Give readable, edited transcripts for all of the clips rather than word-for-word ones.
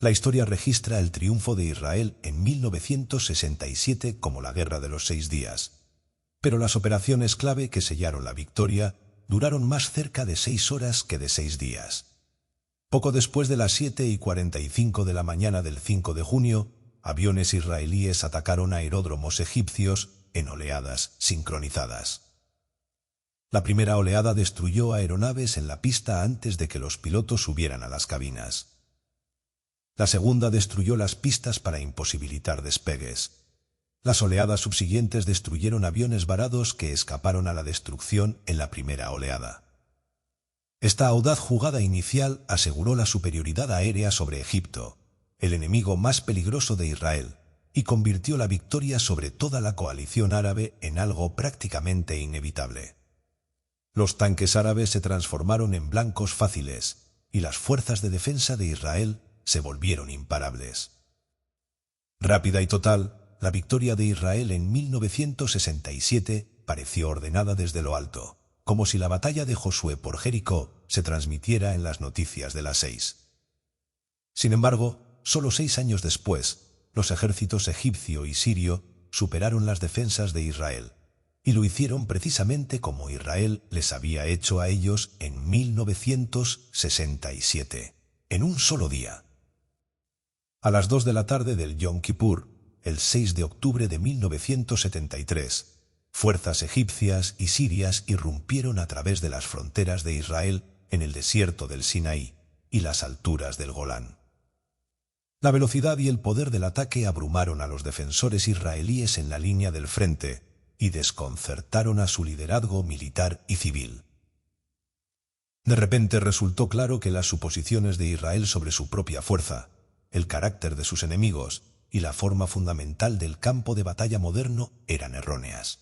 La historia registra el triunfo de Israel en 1967 como la Guerra de los 6 días. Pero las operaciones clave que sellaron la victoria duraron más cerca de 6 horas que de 6 días. Poco después de las 7:45 de la mañana del 5 de junio, aviones israelíes atacaron aeródromos egipcios en oleadas sincronizadas. La primera oleada destruyó aeronaves en la pista antes de que los pilotos subieran a las cabinas. La segunda destruyó las pistas para imposibilitar despegues. Las oleadas subsiguientes destruyeron aviones varados que escaparon a la destrucción en la primera oleada. Esta audaz jugada inicial aseguró la superioridad aérea sobre Egipto, el enemigo más peligroso de Israel, y convirtió la victoria sobre toda la coalición árabe en algo prácticamente inevitable. Los tanques árabes se transformaron en blancos fáciles, y las fuerzas de defensa de Israel se volvieron imparables. Rápida y total, la victoria de Israel en 1967 pareció ordenada desde lo alto, como si la batalla de Josué por Jericó se transmitiera en las noticias de las 6. Sin embargo, solo 6 años después, los ejércitos egipcio y sirio superaron las defensas de Israel, y lo hicieron precisamente como Israel les había hecho a ellos en 1967, en un solo día. A las 2 de la tarde del Yom Kippur, el 6 de octubre de 1973, fuerzas egipcias y sirias irrumpieron a través de las fronteras de Israel en el desierto del Sinaí y las alturas del Golán. La velocidad y el poder del ataque abrumaron a los defensores israelíes en la línea del frente y desconcertaron a su liderazgo militar y civil. De repente resultó claro que las suposiciones de Israel sobre su propia fuerza, el carácter de sus enemigos y la forma fundamental del campo de batalla moderno eran erróneas.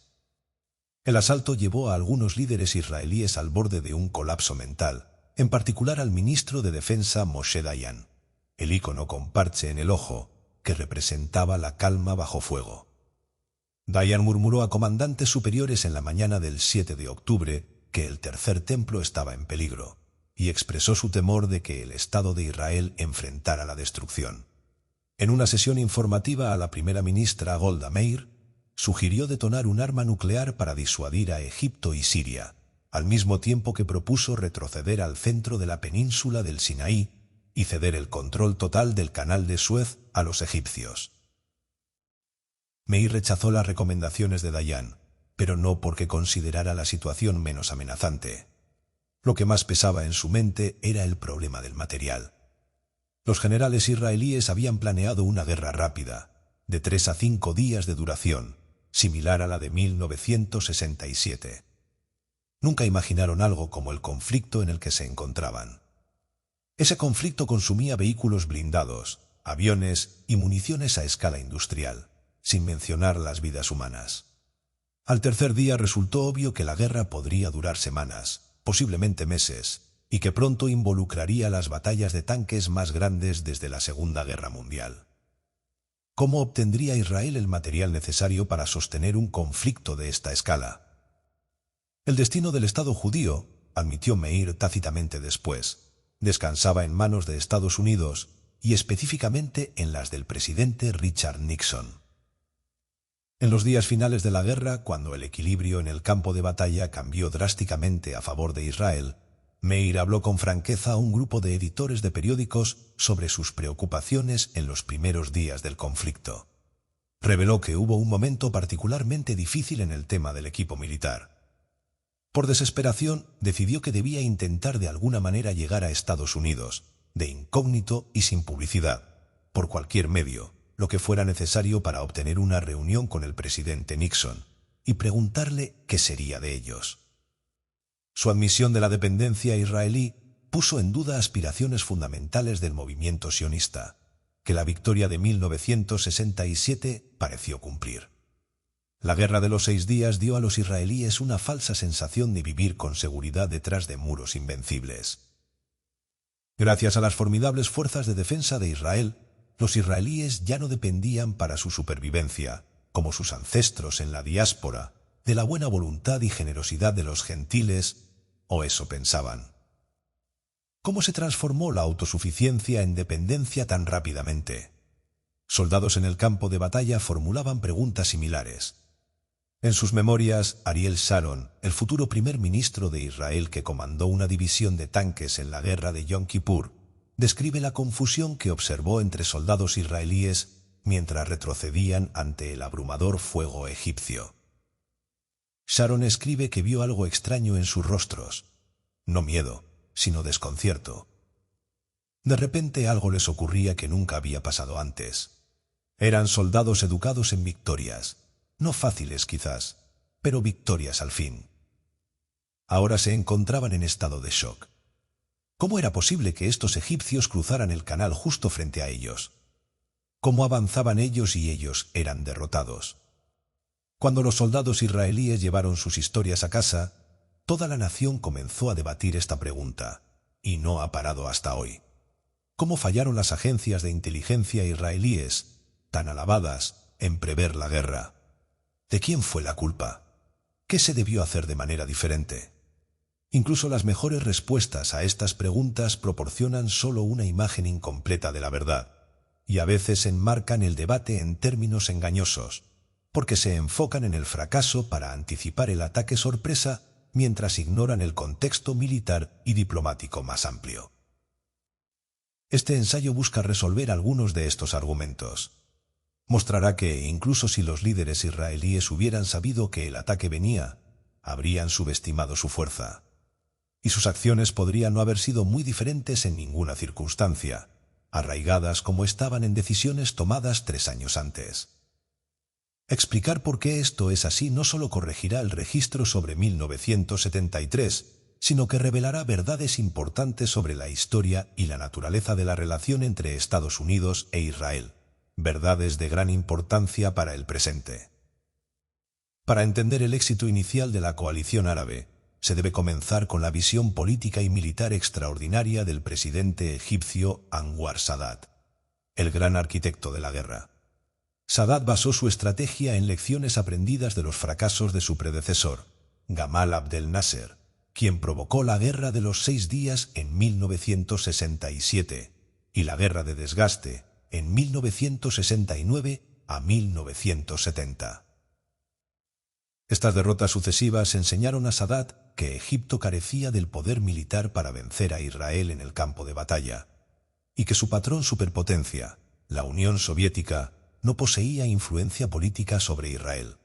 El asalto llevó a algunos líderes israelíes al borde de un colapso mental, en particular al ministro de Defensa Moshe Dayan, el ícono con parche en el ojo que representaba la calma bajo fuego. Dayan murmuró a comandantes superiores en la mañana del 7 de octubre que el tercer templo estaba en peligro, y expresó su temor de que el Estado de Israel enfrentara la destrucción. En una sesión informativa a la primera ministra Golda Meir, sugirió detonar un arma nuclear para disuadir a Egipto y Siria, al mismo tiempo que propuso retroceder al centro de la península del Sinaí y ceder el control total del canal de Suez a los egipcios. Meir rechazó las recomendaciones de Dayan, pero no porque considerara la situación menos amenazante. Lo que más pesaba en su mente era el problema del material. Los generales israelíes habían planeado una guerra rápida, de 3 a 5 días de duración, similar a la de 1967. Nunca imaginaron algo como el conflicto en el que se encontraban. Ese conflicto consumía vehículos blindados, aviones y municiones a escala industrial, sin mencionar las vidas humanas. Al tercer día resultó obvio que la guerra podría durar semanas, posiblemente meses, y que pronto involucraría las batallas de tanques más grandes desde la Segunda Guerra Mundial. ¿Cómo obtendría Israel el material necesario para sostener un conflicto de esta escala? El destino del Estado judío, admitió Meir tácitamente después, descansaba en manos de Estados Unidos y específicamente en las del presidente Richard Nixon. En los días finales de la guerra, cuando el equilibrio en el campo de batalla cambió drásticamente a favor de Israel, Meir habló con franqueza a un grupo de editores de periódicos sobre sus preocupaciones en los primeros días del conflicto. Reveló que hubo un momento particularmente difícil en el tema del equipo militar. Por desesperación, decidió que debía intentar de alguna manera llegar a Estados Unidos, de incógnito y sin publicidad, por cualquier medio, lo que fuera necesario para obtener una reunión con el presidente Nixon y preguntarle qué sería de ellos. Su admisión de la dependencia israelí puso en duda aspiraciones fundamentales del movimiento sionista, que la victoria de 1967 pareció cumplir. La guerra de los 6 días dio a los israelíes una falsa sensación de vivir con seguridad detrás de muros invencibles. Gracias a las formidables fuerzas de defensa de Israel, los israelíes ya no dependían para su supervivencia, como sus ancestros en la diáspora, de la buena voluntad y generosidad de los gentiles, o eso pensaban. ¿Cómo se transformó la autosuficiencia en dependencia tan rápidamente? Soldados en el campo de batalla formulaban preguntas similares. En sus memorias, Ariel Sharon, el futuro primer ministro de Israel que comandó una división de tanques en la guerra de Yom Kippur, describe la confusión que observó entre soldados israelíes mientras retrocedían ante el abrumador fuego egipcio. Sharon escribe que vio algo extraño en sus rostros, no miedo, sino desconcierto. De repente algo les ocurría que nunca había pasado antes. Eran soldados educados en victorias, no fáciles quizás, pero victorias al fin. Ahora se encontraban en estado de shock. ¿Cómo era posible que estos egipcios cruzaran el canal justo frente a ellos? ¿Cómo avanzaban ellos y ellos eran derrotados? Cuando los soldados israelíes llevaron sus historias a casa, toda la nación comenzó a debatir esta pregunta, y no ha parado hasta hoy. ¿Cómo fallaron las agencias de inteligencia israelíes, tan alabadas, en prever la guerra? ¿De quién fue la culpa? ¿Qué se debió hacer de manera diferente? Incluso las mejores respuestas a estas preguntas proporcionan solo una imagen incompleta de la verdad, y a veces enmarcan el debate en términos engañosos, porque se enfocan en el fracaso para anticipar el ataque sorpresa mientras ignoran el contexto militar y diplomático más amplio. Este ensayo busca resolver algunos de estos argumentos. Mostrará que, incluso si los líderes israelíes hubieran sabido que el ataque venía, habrían subestimado su fuerza. Y sus acciones podrían no haber sido muy diferentes en ninguna circunstancia, arraigadas como estaban en decisiones tomadas 3 años antes. Explicar por qué esto es así no solo corregirá el registro sobre 1973, sino que revelará verdades importantes sobre la historia y la naturaleza de la relación entre Estados Unidos e Israel, verdades de gran importancia para el presente. Para entender el éxito inicial de la coalición árabe, se debe comenzar con la visión política y militar extraordinaria del presidente egipcio Anwar Sadat, el gran arquitecto de la guerra. Sadat basó su estrategia en lecciones aprendidas de los fracasos de su predecesor, Gamal Abdel Nasser, quien provocó la Guerra de los 6 días en 1967 y la Guerra de Desgaste en 1969 a 1970. Estas derrotas sucesivas enseñaron a Sadat que Egipto carecía del poder militar para vencer a Israel en el campo de batalla, y que su patrón superpotencia, la Unión Soviética, no poseía influencia política sobre Israel.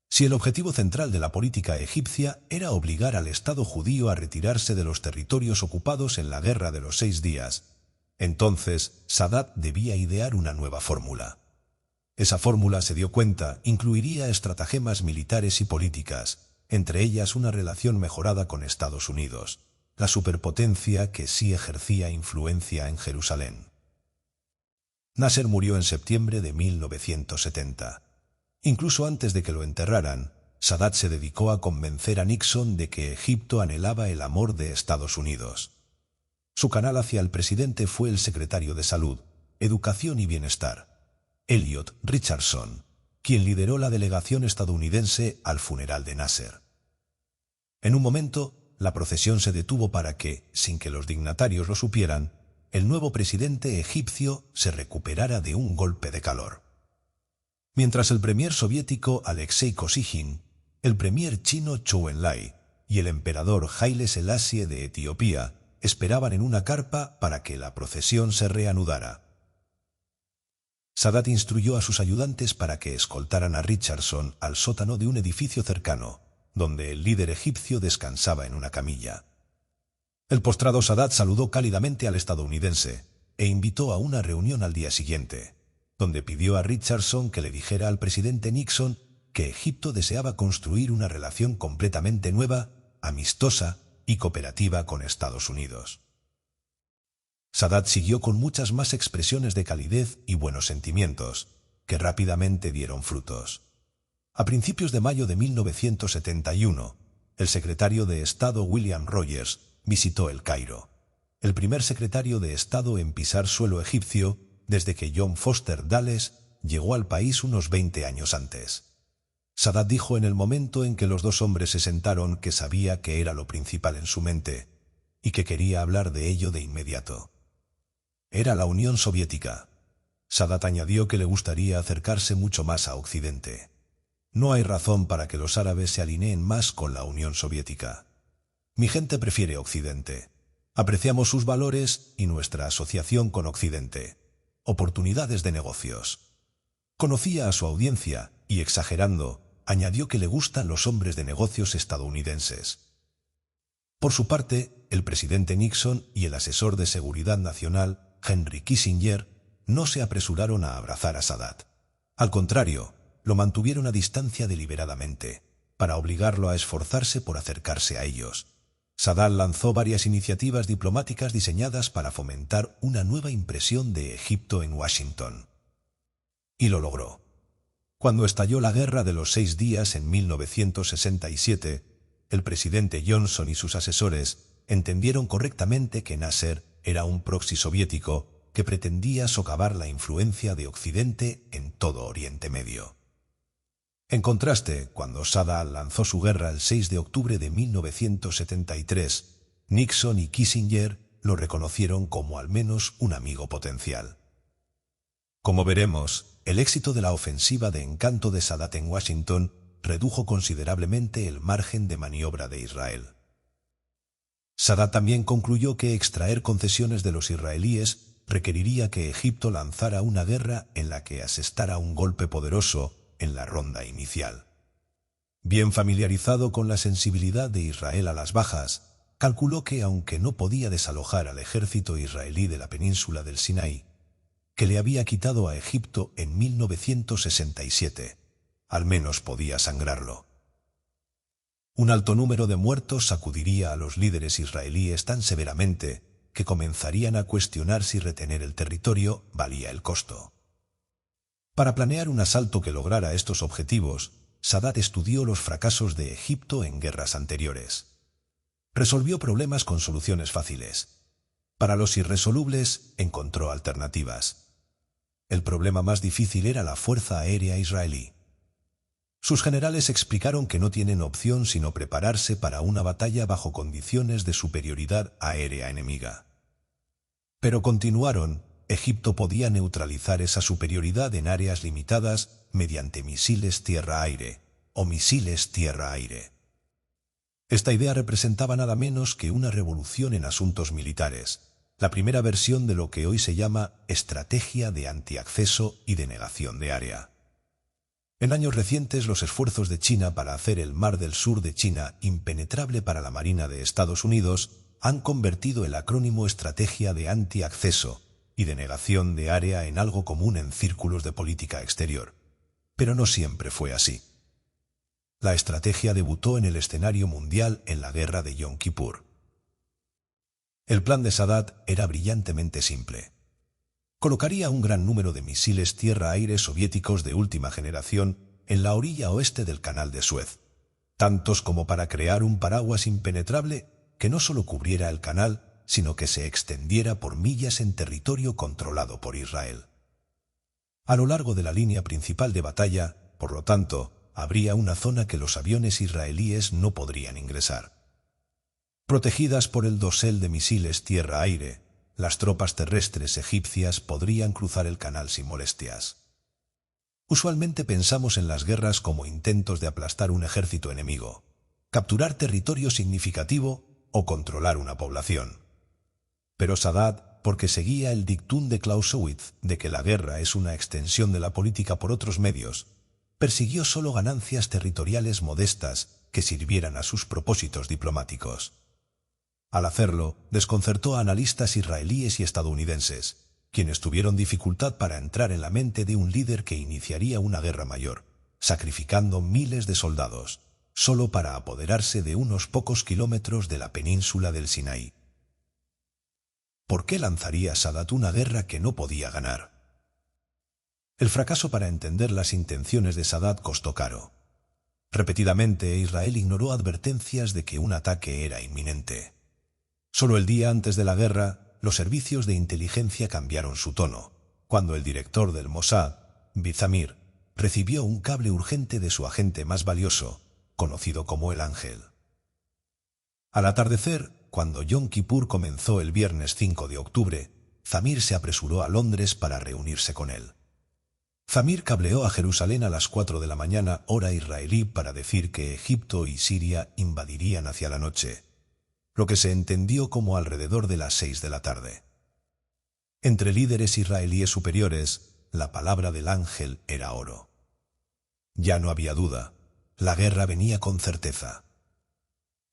Si el objetivo central de la política egipcia era obligar al Estado judío a retirarse de los territorios ocupados en la Guerra de los 6 días, entonces Sadat debía idear una nueva fórmula. Esa fórmula, se dio cuenta, incluiría estratagemas militares y políticas, entre ellas una relación mejorada con Estados Unidos, la superpotencia que sí ejercía influencia en Jerusalén. Nasser murió en septiembre de 1970. Incluso antes de que lo enterraran, Sadat se dedicó a convencer a Nixon de que Egipto anhelaba el amor de Estados Unidos. Su canal hacia el presidente fue el secretario de Salud, Educación y Bienestar, Elliot Richardson, quien lideró la delegación estadounidense al funeral de Nasser. En un momento, la procesión se detuvo para que, sin que los dignatarios lo supieran, el nuevo presidente egipcio se recuperara de un golpe de calor. Mientras el premier soviético Alexei Kosygin, el premier chino Zhou Enlai y el emperador Haile Selassie de Etiopía esperaban en una carpa para que la procesión se reanudara. Sadat instruyó a sus ayudantes para que escoltaran a Richardson al sótano de un edificio cercano, donde el líder egipcio descansaba en una camilla. El postrado Sadat saludó cálidamente al estadounidense e invitó a una reunión al día siguiente, donde pidió a Richardson que le dijera al presidente Nixon que Egipto deseaba construir una relación completamente nueva, amistosa y cooperativa con Estados Unidos. Sadat siguió con muchas más expresiones de calidez y buenos sentimientos, que rápidamente dieron frutos. A principios de mayo de 1971, el secretario de Estado William Rogers visitó El Cairo, el primer secretario de Estado en pisar suelo egipcio desde que John Foster Dulles llegó al país unos 20 años antes. Sadat dijo en el momento en que los dos hombres se sentaron que sabía que era lo principal en su mente: y que quería hablar de ello de inmediato. Era la Unión Soviética. Sadat añadió que le gustaría acercarse mucho más a Occidente. No hay razón para que los árabes se alineen más con la Unión Soviética. Mi gente prefiere Occidente. Apreciamos sus valores y nuestra asociación con Occidente. Oportunidades de negocios. Conocía a su audiencia y, exagerando, añadió que le gustan los hombres de negocios estadounidenses. Por su parte, el presidente Nixon y el asesor de Seguridad Nacional, Henry Kissinger, no se apresuraron a abrazar a Sadat. Al contrario, lo mantuvieron a distancia deliberadamente, para obligarlo a esforzarse por acercarse a ellos. Sadat lanzó varias iniciativas diplomáticas diseñadas para fomentar una nueva impresión de Egipto en Washington. Y lo logró. Cuando estalló la Guerra de los 6 días en 1967, el presidente Johnson y sus asesores entendieron correctamente que Nasser era un proxy soviético que pretendía socavar la influencia de Occidente en todo Oriente Medio. En contraste, cuando Sadat lanzó su guerra el 6 de octubre de 1973, Nixon y Kissinger lo reconocieron como al menos un amigo potencial. Como veremos, el éxito de la ofensiva de encanto de Sadat en Washington redujo considerablemente el margen de maniobra de Israel. Sadat también concluyó que extraer concesiones de los israelíes requeriría que Egipto lanzara una guerra en la que asestara un golpe poderoso en la ronda inicial. Bien familiarizado con la sensibilidad de Israel a las bajas, calculó que aunque no podía desalojar al ejército israelí de la península del Sinaí, que le había quitado a Egipto en 1967, al menos podía sangrarlo. Un alto número de muertos sacudiría a los líderes israelíes tan severamente que comenzarían a cuestionar si retener el territorio valía el costo. Para planear un asalto que lograra estos objetivos, Sadat estudió los fracasos de Egipto en guerras anteriores. Resolvió problemas con soluciones fáciles. Para los irresolubles, encontró alternativas. El problema más difícil era la fuerza aérea israelí. Sus generales explicaron que no tienen opción sino prepararse para una batalla bajo condiciones de superioridad aérea enemiga. Pero continuaron, Egipto podía neutralizar esa superioridad en áreas limitadas mediante misiles tierra-aire o misiles tierra-aire. Esta idea representaba nada menos que una revolución en asuntos militares, la primera versión de lo que hoy se llama estrategia de antiacceso y de negación de área. En años recientes, los esfuerzos de China para hacer el Mar del Sur de China impenetrable para la Marina de Estados Unidos han convertido el acrónimo Estrategia de Antiacceso y de Negación de Área en algo común en círculos de política exterior. Pero no siempre fue así. La estrategia debutó en el escenario mundial en la Guerra de Yom Kippur. El plan de Sadat era brillantemente simple. Colocaría un gran número de misiles tierra-aire soviéticos de última generación en la orilla oeste del Canal de Suez, tantos como para crear un paraguas impenetrable que no solo cubriera el canal, sino que se extendiera por millas en territorio controlado por Israel. A lo largo de la línea principal de batalla, por lo tanto, habría una zona que los aviones israelíes no podrían ingresar. Protegidas por el dosel de misiles tierra-aire, las tropas terrestres egipcias podrían cruzar el canal sin molestias. Usualmente pensamos en las guerras como intentos de aplastar un ejército enemigo, capturar territorio significativo o controlar una población. Pero Sadat, porque seguía el dictum de Clausewitz de que la guerra es una extensión de la política por otros medios, persiguió solo ganancias territoriales modestas que sirvieran a sus propósitos diplomáticos. Al hacerlo, desconcertó a analistas israelíes y estadounidenses, quienes tuvieron dificultad para entrar en la mente de un líder que iniciaría una guerra mayor, sacrificando miles de soldados, solo para apoderarse de unos pocos kilómetros de la península del Sinaí. ¿Por qué lanzaría Sadat una guerra que no podía ganar? El fracaso para entender las intenciones de Sadat costó caro. Repetidamente, Israel ignoró advertencias de que un ataque era inminente. Solo el día antes de la guerra, los servicios de inteligencia cambiaron su tono, cuando el director del Mossad, Bizamir, recibió un cable urgente de su agente más valioso, conocido como el Ángel. Al atardecer, cuando Yom Kippur comenzó el viernes 5 de octubre, Zamir se apresuró a Londres para reunirse con él. Zamir cableó a Jerusalén a las 4 de la mañana, hora israelí, para decir que Egipto y Siria invadirían hacia la noche, lo que se entendió como alrededor de las 6 de la tarde. Entre líderes israelíes superiores, la palabra del ángel era oro. Ya no había duda, la guerra venía con certeza.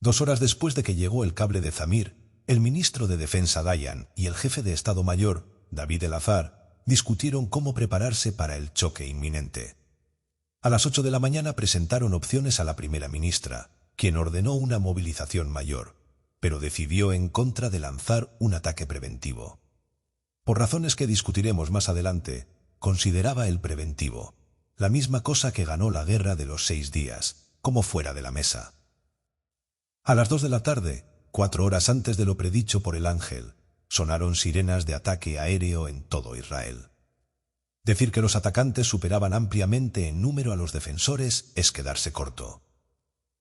2 horas después de que llegó el cable de Zamir, el ministro de Defensa Dayan y el jefe de Estado Mayor, David el-Azhar, discutieron cómo prepararse para el choque inminente. A las 8 de la mañana presentaron opciones a la primera ministra, quien ordenó una movilización mayor, pero decidió en contra de lanzar un ataque preventivo. Por razones que discutiremos más adelante, consideraba el preventivo, la misma cosa que ganó la guerra de los 6 días, como fuera de la mesa. A las 2 de la tarde, 4 horas antes de lo predicho por el ángel, sonaron sirenas de ataque aéreo en todo Israel. Decir que los atacantes superaban ampliamente en número a los defensores es quedarse corto.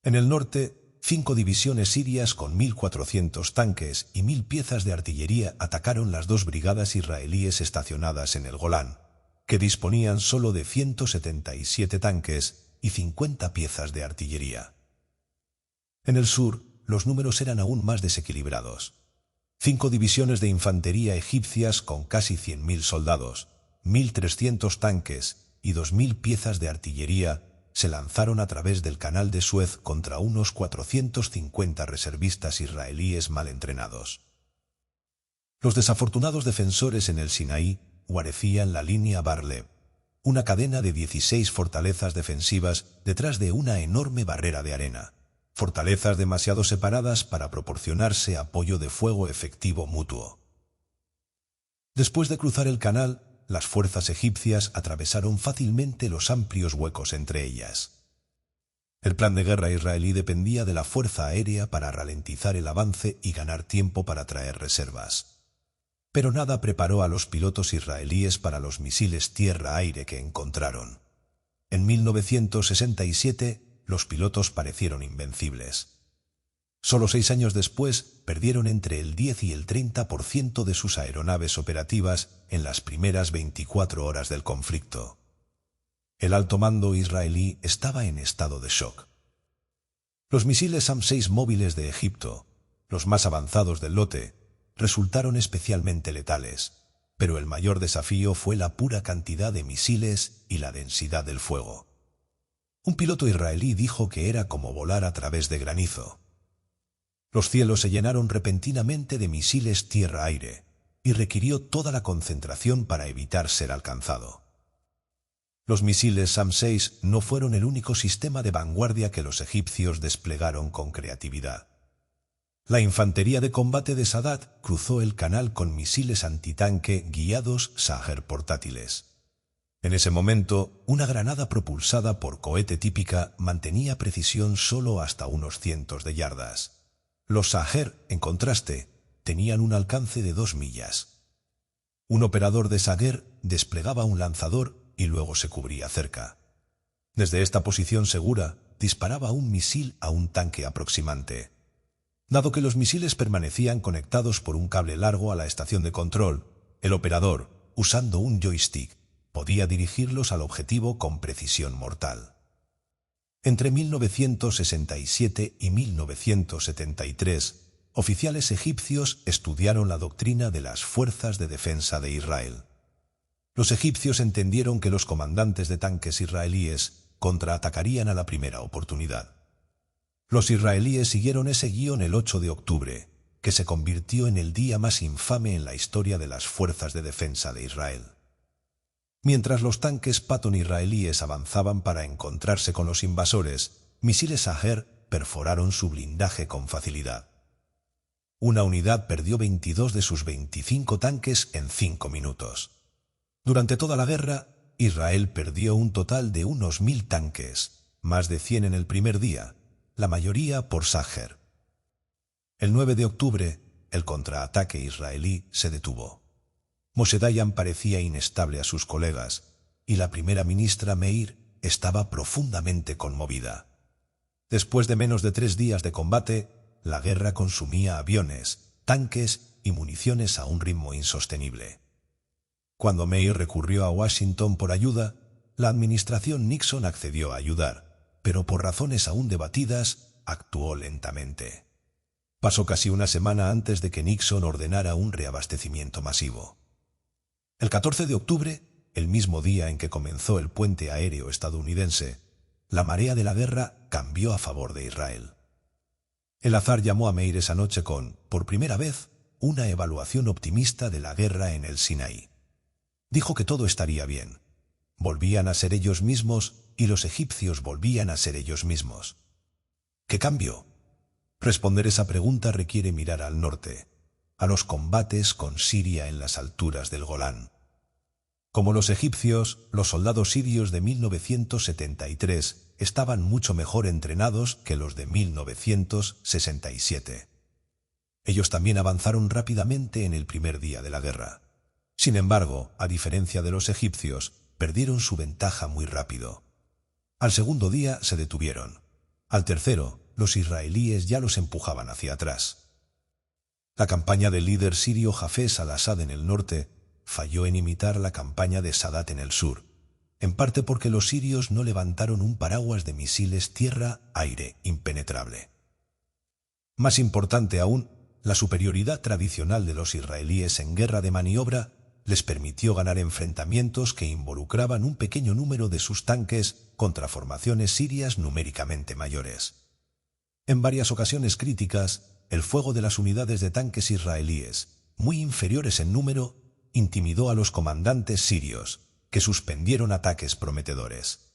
En el norte, 5 divisiones sirias con 1.400 tanques y 1.000 piezas de artillería atacaron las 2 brigadas israelíes estacionadas en el Golán, que disponían solo de 177 tanques y 50 piezas de artillería. En el sur, los números eran aún más desequilibrados. 5 divisiones de infantería egipcias con casi 100.000 soldados, 1.300 tanques y 2.000 piezas de artillería se lanzaron a través del canal de Suez contra unos 450 reservistas israelíes mal entrenados. Los desafortunados defensores en el Sinaí guarecían la línea Bar-Lev, una cadena de 16 fortalezas defensivas detrás de una enorme barrera de arena, fortalezas demasiado separadas para proporcionarse apoyo de fuego efectivo mutuo. Después de cruzar el canal, las fuerzas egipcias atravesaron fácilmente los amplios huecos entre ellas. El plan de guerra israelí dependía de la fuerza aérea para ralentizar el avance y ganar tiempo para traer reservas. Pero nada preparó a los pilotos israelíes para los misiles tierra-aire que encontraron. En 1967, los pilotos parecieron invencibles. Solo 6 años después, perdieron entre el 10 y el 30% de sus aeronaves operativas en las primeras 24 horas del conflicto. El alto mando israelí estaba en estado de shock. Los misiles SAM-6 móviles de Egipto, los más avanzados del lote, resultaron especialmente letales, pero el mayor desafío fue la pura cantidad de misiles y la densidad del fuego. Un piloto israelí dijo que era como volar a través de granizo. Los cielos se llenaron repentinamente de misiles tierra-aire y requirió toda la concentración para evitar ser alcanzado. Los misiles SAM-6 no fueron el único sistema de vanguardia que los egipcios desplegaron con creatividad. La infantería de combate de Sadat cruzó el canal con misiles antitanque guiados Shaher portátiles. En ese momento, una granada propulsada por cohete típica mantenía precisión solo hasta unos cientos de yardas. Los Shaher, en contraste, tenían un alcance de 2 millas. Un operador de Shaher desplegaba un lanzador y luego se cubría cerca. Desde esta posición segura, disparaba un misil a un tanque aproximante. Dado que los misiles permanecían conectados por un cable largo a la estación de control, el operador, usando un joystick, podía dirigirlos al objetivo con precisión mortal. Entre 1967 y 1973, oficiales egipcios estudiaron la doctrina de las Fuerzas de Defensa de Israel. Los egipcios entendieron que los comandantes de tanques israelíes contraatacarían a la primera oportunidad. Los israelíes siguieron ese guión el 8 de octubre, que se convirtió en el día más infame en la historia de las Fuerzas de Defensa de Israel. Mientras los tanques Patton israelíes avanzaban para encontrarse con los invasores, misiles Shaher perforaron su blindaje con facilidad. Una unidad perdió 22 de sus 25 tanques en 5 minutos. Durante toda la guerra, Israel perdió un total de unos 1.000 tanques, más de 100 en el primer día, la mayoría por Shaher. El 9 de octubre, el contraataque israelí se detuvo. Moshe Dayan parecía inestable a sus colegas, y la primera ministra Meir estaba profundamente conmovida. Después de menos de 3 días de combate, la guerra consumía aviones, tanques y municiones a un ritmo insostenible. Cuando Meir recurrió a Washington por ayuda, la administración Nixon accedió a ayudar, pero por razones aún debatidas, actuó lentamente. Pasó casi una semana antes de que Nixon ordenara un reabastecimiento masivo. El 14 de octubre, el mismo día en que comenzó el puente aéreo estadounidense, la marea de la guerra cambió a favor de Israel. El azar llamó a Meir esa noche con, por primera vez, una evaluación optimista de la guerra en el Sinaí. Dijo que todo estaría bien. Volvían a ser ellos mismos y los egipcios volvían a ser ellos mismos. ¿Qué cambió? Responder esa pregunta requiere mirar al norte, a los combates con Siria en las alturas del Golán. Como los egipcios, los soldados sirios de 1973 estaban mucho mejor entrenados que los de 1967. Ellos también avanzaron rápidamente en el primer día de la guerra. Sin embargo, a diferencia de los egipcios, perdieron su ventaja muy rápido. Al segundo día se detuvieron. Al tercero, los israelíes ya los empujaban hacia atrás. La campaña del líder sirio Hafez al-Assad en el norte falló en imitar la campaña de Sadat en el sur, en parte porque los sirios no levantaron un paraguas de misiles tierra-aire impenetrable. Más importante aún, la superioridad tradicional de los israelíes en guerra de maniobra les permitió ganar enfrentamientos que involucraban un pequeño número de sus tanques contra formaciones sirias numéricamente mayores. En varias ocasiones críticas, el fuego de las unidades de tanques israelíes, muy inferiores en número, intimidó a los comandantes sirios, que suspendieron ataques prometedores.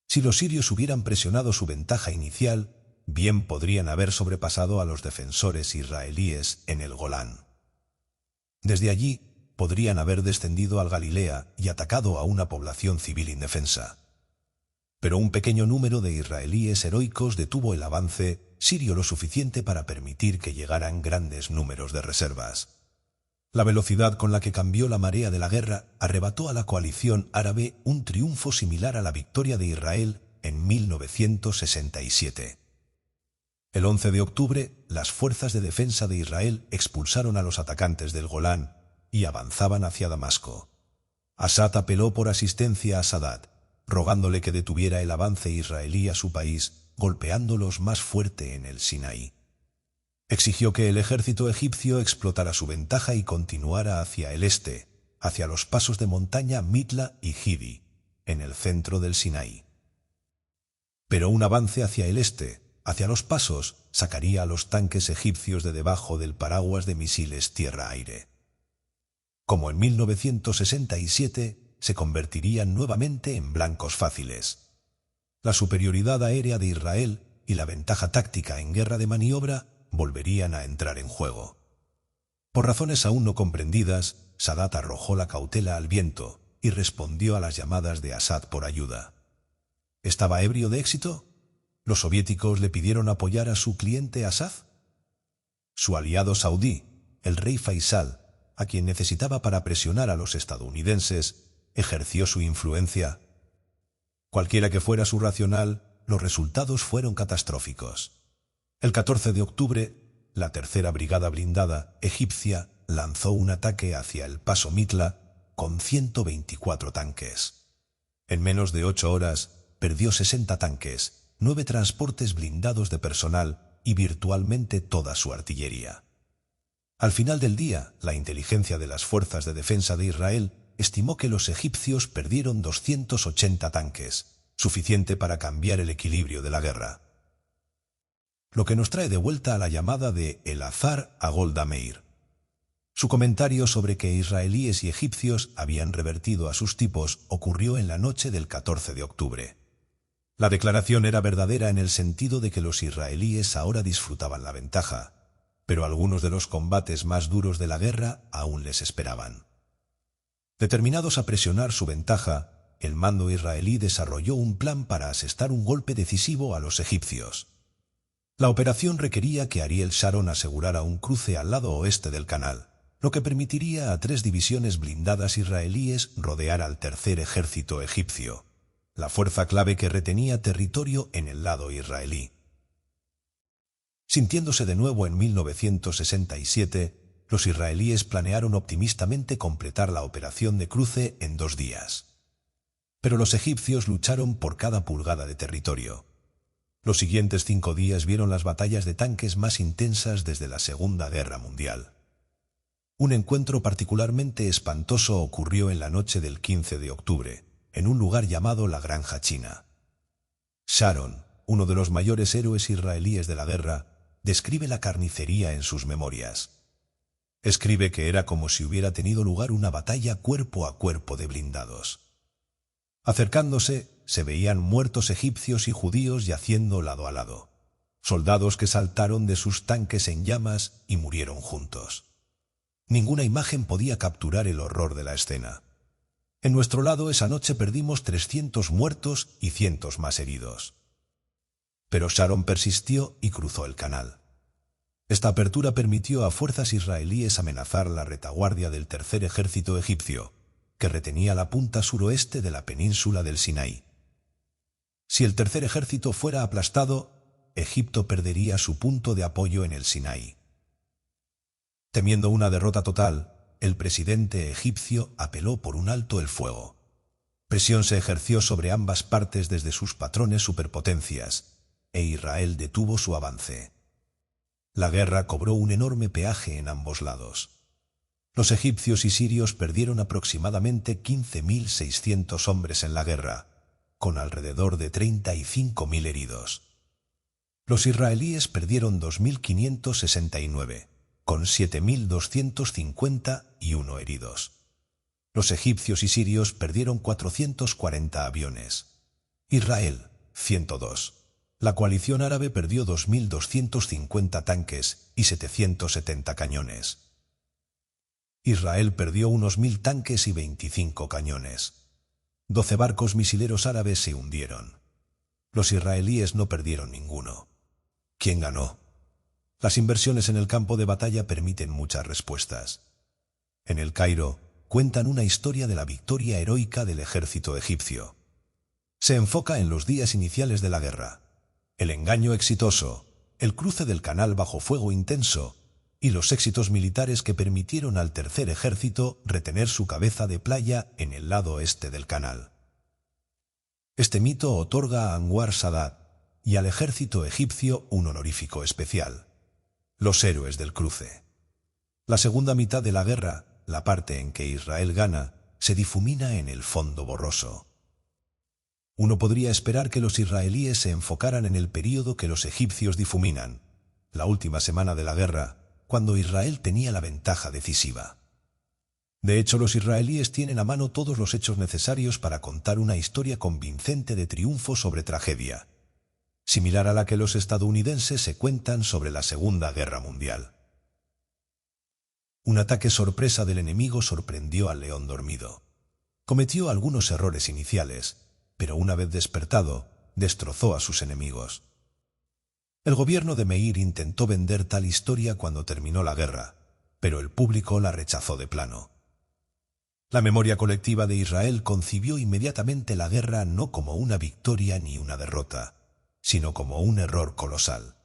Si los sirios hubieran presionado su ventaja inicial, bien podrían haber sobrepasado a los defensores israelíes en el Golán. Desde allí, podrían haber descendido al Galilea y atacado a una población civil indefensa. Pero un pequeño número de israelíes heroicos detuvo el avance sirio lo suficiente para permitir que llegaran grandes números de reservas. La velocidad con la que cambió la marea de la guerra arrebató a la coalición árabe un triunfo similar a la victoria de Israel en 1967. El 11 de octubre, las fuerzas de defensa de Israel expulsaron a los atacantes del Golán y avanzaban hacia Damasco. Assad apeló por asistencia a Sadat, rogándole que detuviera el avance israelí a su país, golpeándolos más fuerte en el Sinaí. Exigió que el ejército egipcio explotara su ventaja y continuara hacia el este, hacia los pasos de montaña Mitla y Hidi, en el centro del Sinaí. Pero un avance hacia el este, hacia los pasos, sacaría a los tanques egipcios de debajo del paraguas de misiles tierra-aire. Como en 1967, se convertirían nuevamente en blancos fáciles. La superioridad aérea de Israel y la ventaja táctica en guerra de maniobra volverían a entrar en juego. Por razones aún no comprendidas, Sadat arrojó la cautela al viento y respondió a las llamadas de Assad por ayuda. ¿Estaba ebrio de éxito? ¿Los soviéticos le pidieron apoyar a su cliente Assad? Su aliado saudí, el rey Faisal, a quien necesitaba para presionar a los estadounidenses, ejerció su influencia. Cualquiera que fuera su racional, los resultados fueron catastróficos. El 14 de octubre, la tercera brigada blindada egipcia lanzó un ataque hacia el paso Mitla con 124 tanques. En menos de 8 horas, perdió 60 tanques, 9 transportes blindados de personal y virtualmente toda su artillería. Al final del día, la inteligencia de las fuerzas de defensa de Israel estimó que los egipcios perdieron 280 tanques, suficiente para cambiar el equilibrio de la guerra. Lo que nos trae de vuelta a la llamada de El azar a Golda Meir. Su comentario sobre que israelíes y egipcios habían revertido a sus tipos ocurrió en la noche del 14 de octubre. La declaración era verdadera en el sentido de que los israelíes ahora disfrutaban la ventaja, pero algunos de los combates más duros de la guerra aún les esperaban. Determinados a presionar su ventaja, el mando israelí desarrolló un plan para asestar un golpe decisivo a los egipcios. La operación requería que Ariel Sharon asegurara un cruce al lado oeste del canal, lo que permitiría a 3 divisiones blindadas israelíes rodear al tercer ejército egipcio, la fuerza clave que retenía territorio en el lado israelí. Sintiéndose de nuevo en 1967, los israelíes planearon optimistamente completar la operación de cruce en 2 días. Pero los egipcios lucharon por cada pulgada de territorio. Los siguientes 5 días vieron las batallas de tanques más intensas desde la Segunda Guerra Mundial. Un encuentro particularmente espantoso ocurrió en la noche del 15 de octubre, en un lugar llamado la Granja China. Sharon, uno de los mayores héroes israelíes de la guerra, describe la carnicería en sus memorias. Escribe que era como si hubiera tenido lugar una batalla cuerpo a cuerpo de blindados. Acercándose, se veían muertos egipcios y judíos yaciendo lado a lado, soldados que saltaron de sus tanques en llamas y murieron juntos. Ninguna imagen podía capturar el horror de la escena. En nuestro lado esa noche perdimos 300 muertos y cientos más heridos. Pero Sharon persistió y cruzó el canal. Esta apertura permitió a fuerzas israelíes amenazar la retaguardia del tercer ejército egipcio, que retenía la punta suroeste de la península del Sinaí. Si el tercer ejército fuera aplastado, Egipto perdería su punto de apoyo en el Sinaí. Temiendo una derrota total, el presidente egipcio apeló por un alto el fuego. Presión se ejerció sobre ambas partes desde sus patrones superpotencias, e Israel detuvo su avance. La guerra cobró un enorme peaje en ambos lados. Los egipcios y sirios perdieron aproximadamente 15.600 hombres en la guerra, con alrededor de 35.000 heridos. Los israelíes perdieron 2.569, con 7.251 heridos. Los egipcios y sirios perdieron 440 aviones. Israel, 102. La coalición árabe perdió 2.250 tanques y 770 cañones. Israel perdió unos 1.000 tanques y 25 cañones. 12 barcos misileros árabes se hundieron. Los israelíes no perdieron ninguno. ¿Quién ganó? Las inversiones en el campo de batalla permiten muchas respuestas. En El Cairo cuentan una historia de la victoria heroica del ejército egipcio. Se enfoca en los días iniciales de la guerra, el engaño exitoso, el cruce del canal bajo fuego intenso y los éxitos militares que permitieron al tercer ejército retener su cabeza de playa en el lado este del canal. Este mito otorga a Anwar Sadat y al ejército egipcio un honorífico especial: los héroes del cruce. La segunda mitad de la guerra, la parte en que Israel gana, se difumina en el fondo borroso. Uno podría esperar que los israelíes se enfocaran en el período que los egipcios difuminan, la última semana de la guerra, cuando Israel tenía la ventaja decisiva. De hecho, los israelíes tienen a mano todos los hechos necesarios para contar una historia convincente de triunfo sobre tragedia, similar a la que los estadounidenses se cuentan sobre la Segunda Guerra Mundial. Un ataque sorpresa del enemigo sorprendió al león dormido. Cometió algunos errores iniciales, pero una vez despertado, destrozó a sus enemigos. El gobierno de Meir intentó vender tal historia cuando terminó la guerra, pero el público la rechazó de plano. La memoria colectiva de Israel concibió inmediatamente la guerra no como una victoria ni una derrota, sino como un error colosal.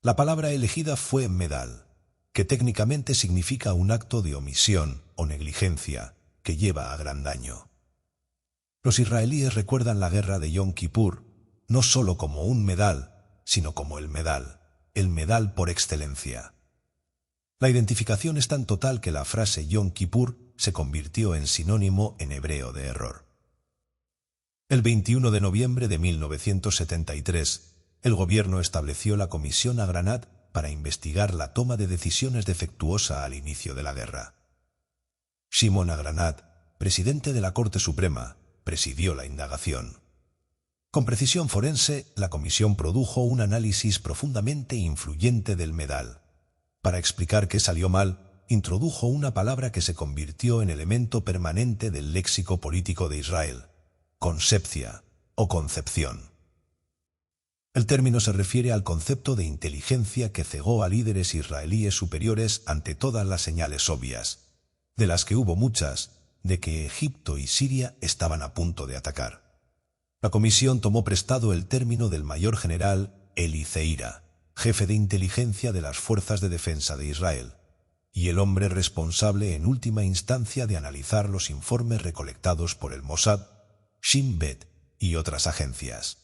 La palabra elegida fue medal, que técnicamente significa un acto de omisión o negligencia que lleva a gran daño. Los israelíes recuerdan la guerra de Yom Kippur no solo como un medal, sino como el medal por excelencia. La identificación es tan total que la frase Yom Kippur se convirtió en sinónimo en hebreo de error. El 21 de noviembre de 1973, el gobierno estableció la Comisión Agranat para investigar la toma de decisiones defectuosa al inicio de la guerra. Shimon Agranat, presidente de la Corte Suprema, presidió la indagación. Con precisión forense, la comisión produjo un análisis profundamente influyente del medal. Para explicar qué salió mal, introdujo una palabra que se convirtió en elemento permanente del léxico político de Israel: concepcia o concepción. El término se refiere al concepto de inteligencia que cegó a líderes israelíes superiores ante todas las señales obvias, de las que hubo muchas, de que Egipto y Siria estaban a punto de atacar. La comisión tomó prestado el término del mayor general Eli Zeira, jefe de inteligencia de las Fuerzas de Defensa de Israel, y el hombre responsable en última instancia de analizar los informes recolectados por el Mossad, Shin Bet y otras agencias.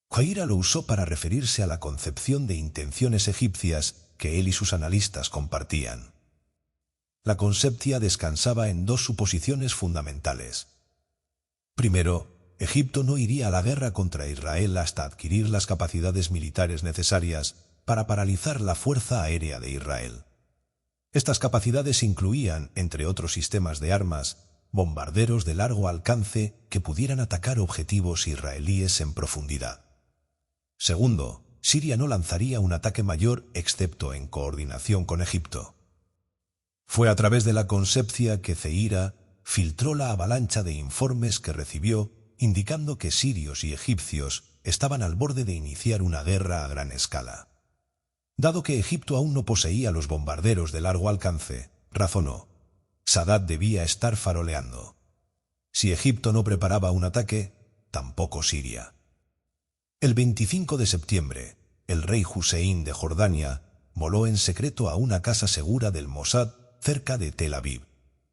Quaira lo usó para referirse a la concepción de intenciones egipcias que él y sus analistas compartían. La conceptia descansaba en dos suposiciones fundamentales. Primero, Egipto no iría a la guerra contra Israel hasta adquirir las capacidades militares necesarias para paralizar la fuerza aérea de Israel. Estas capacidades incluían, entre otros sistemas de armas, bombarderos de largo alcance que pudieran atacar objetivos israelíes en profundidad. Segundo, Siria no lanzaría un ataque mayor excepto en coordinación con Egipto. Fue a través de la concepcia que Zeira filtró la avalancha de informes que recibió indicando que sirios y egipcios estaban al borde de iniciar una guerra a gran escala. Dado que Egipto aún no poseía los bombarderos de largo alcance, razonó, Sadat debía estar faroleando. Si Egipto no preparaba un ataque, tampoco Siria. El 25 de septiembre, el rey Hussein de Jordania voló en secreto a una casa segura del Mossad cerca de Tel Aviv,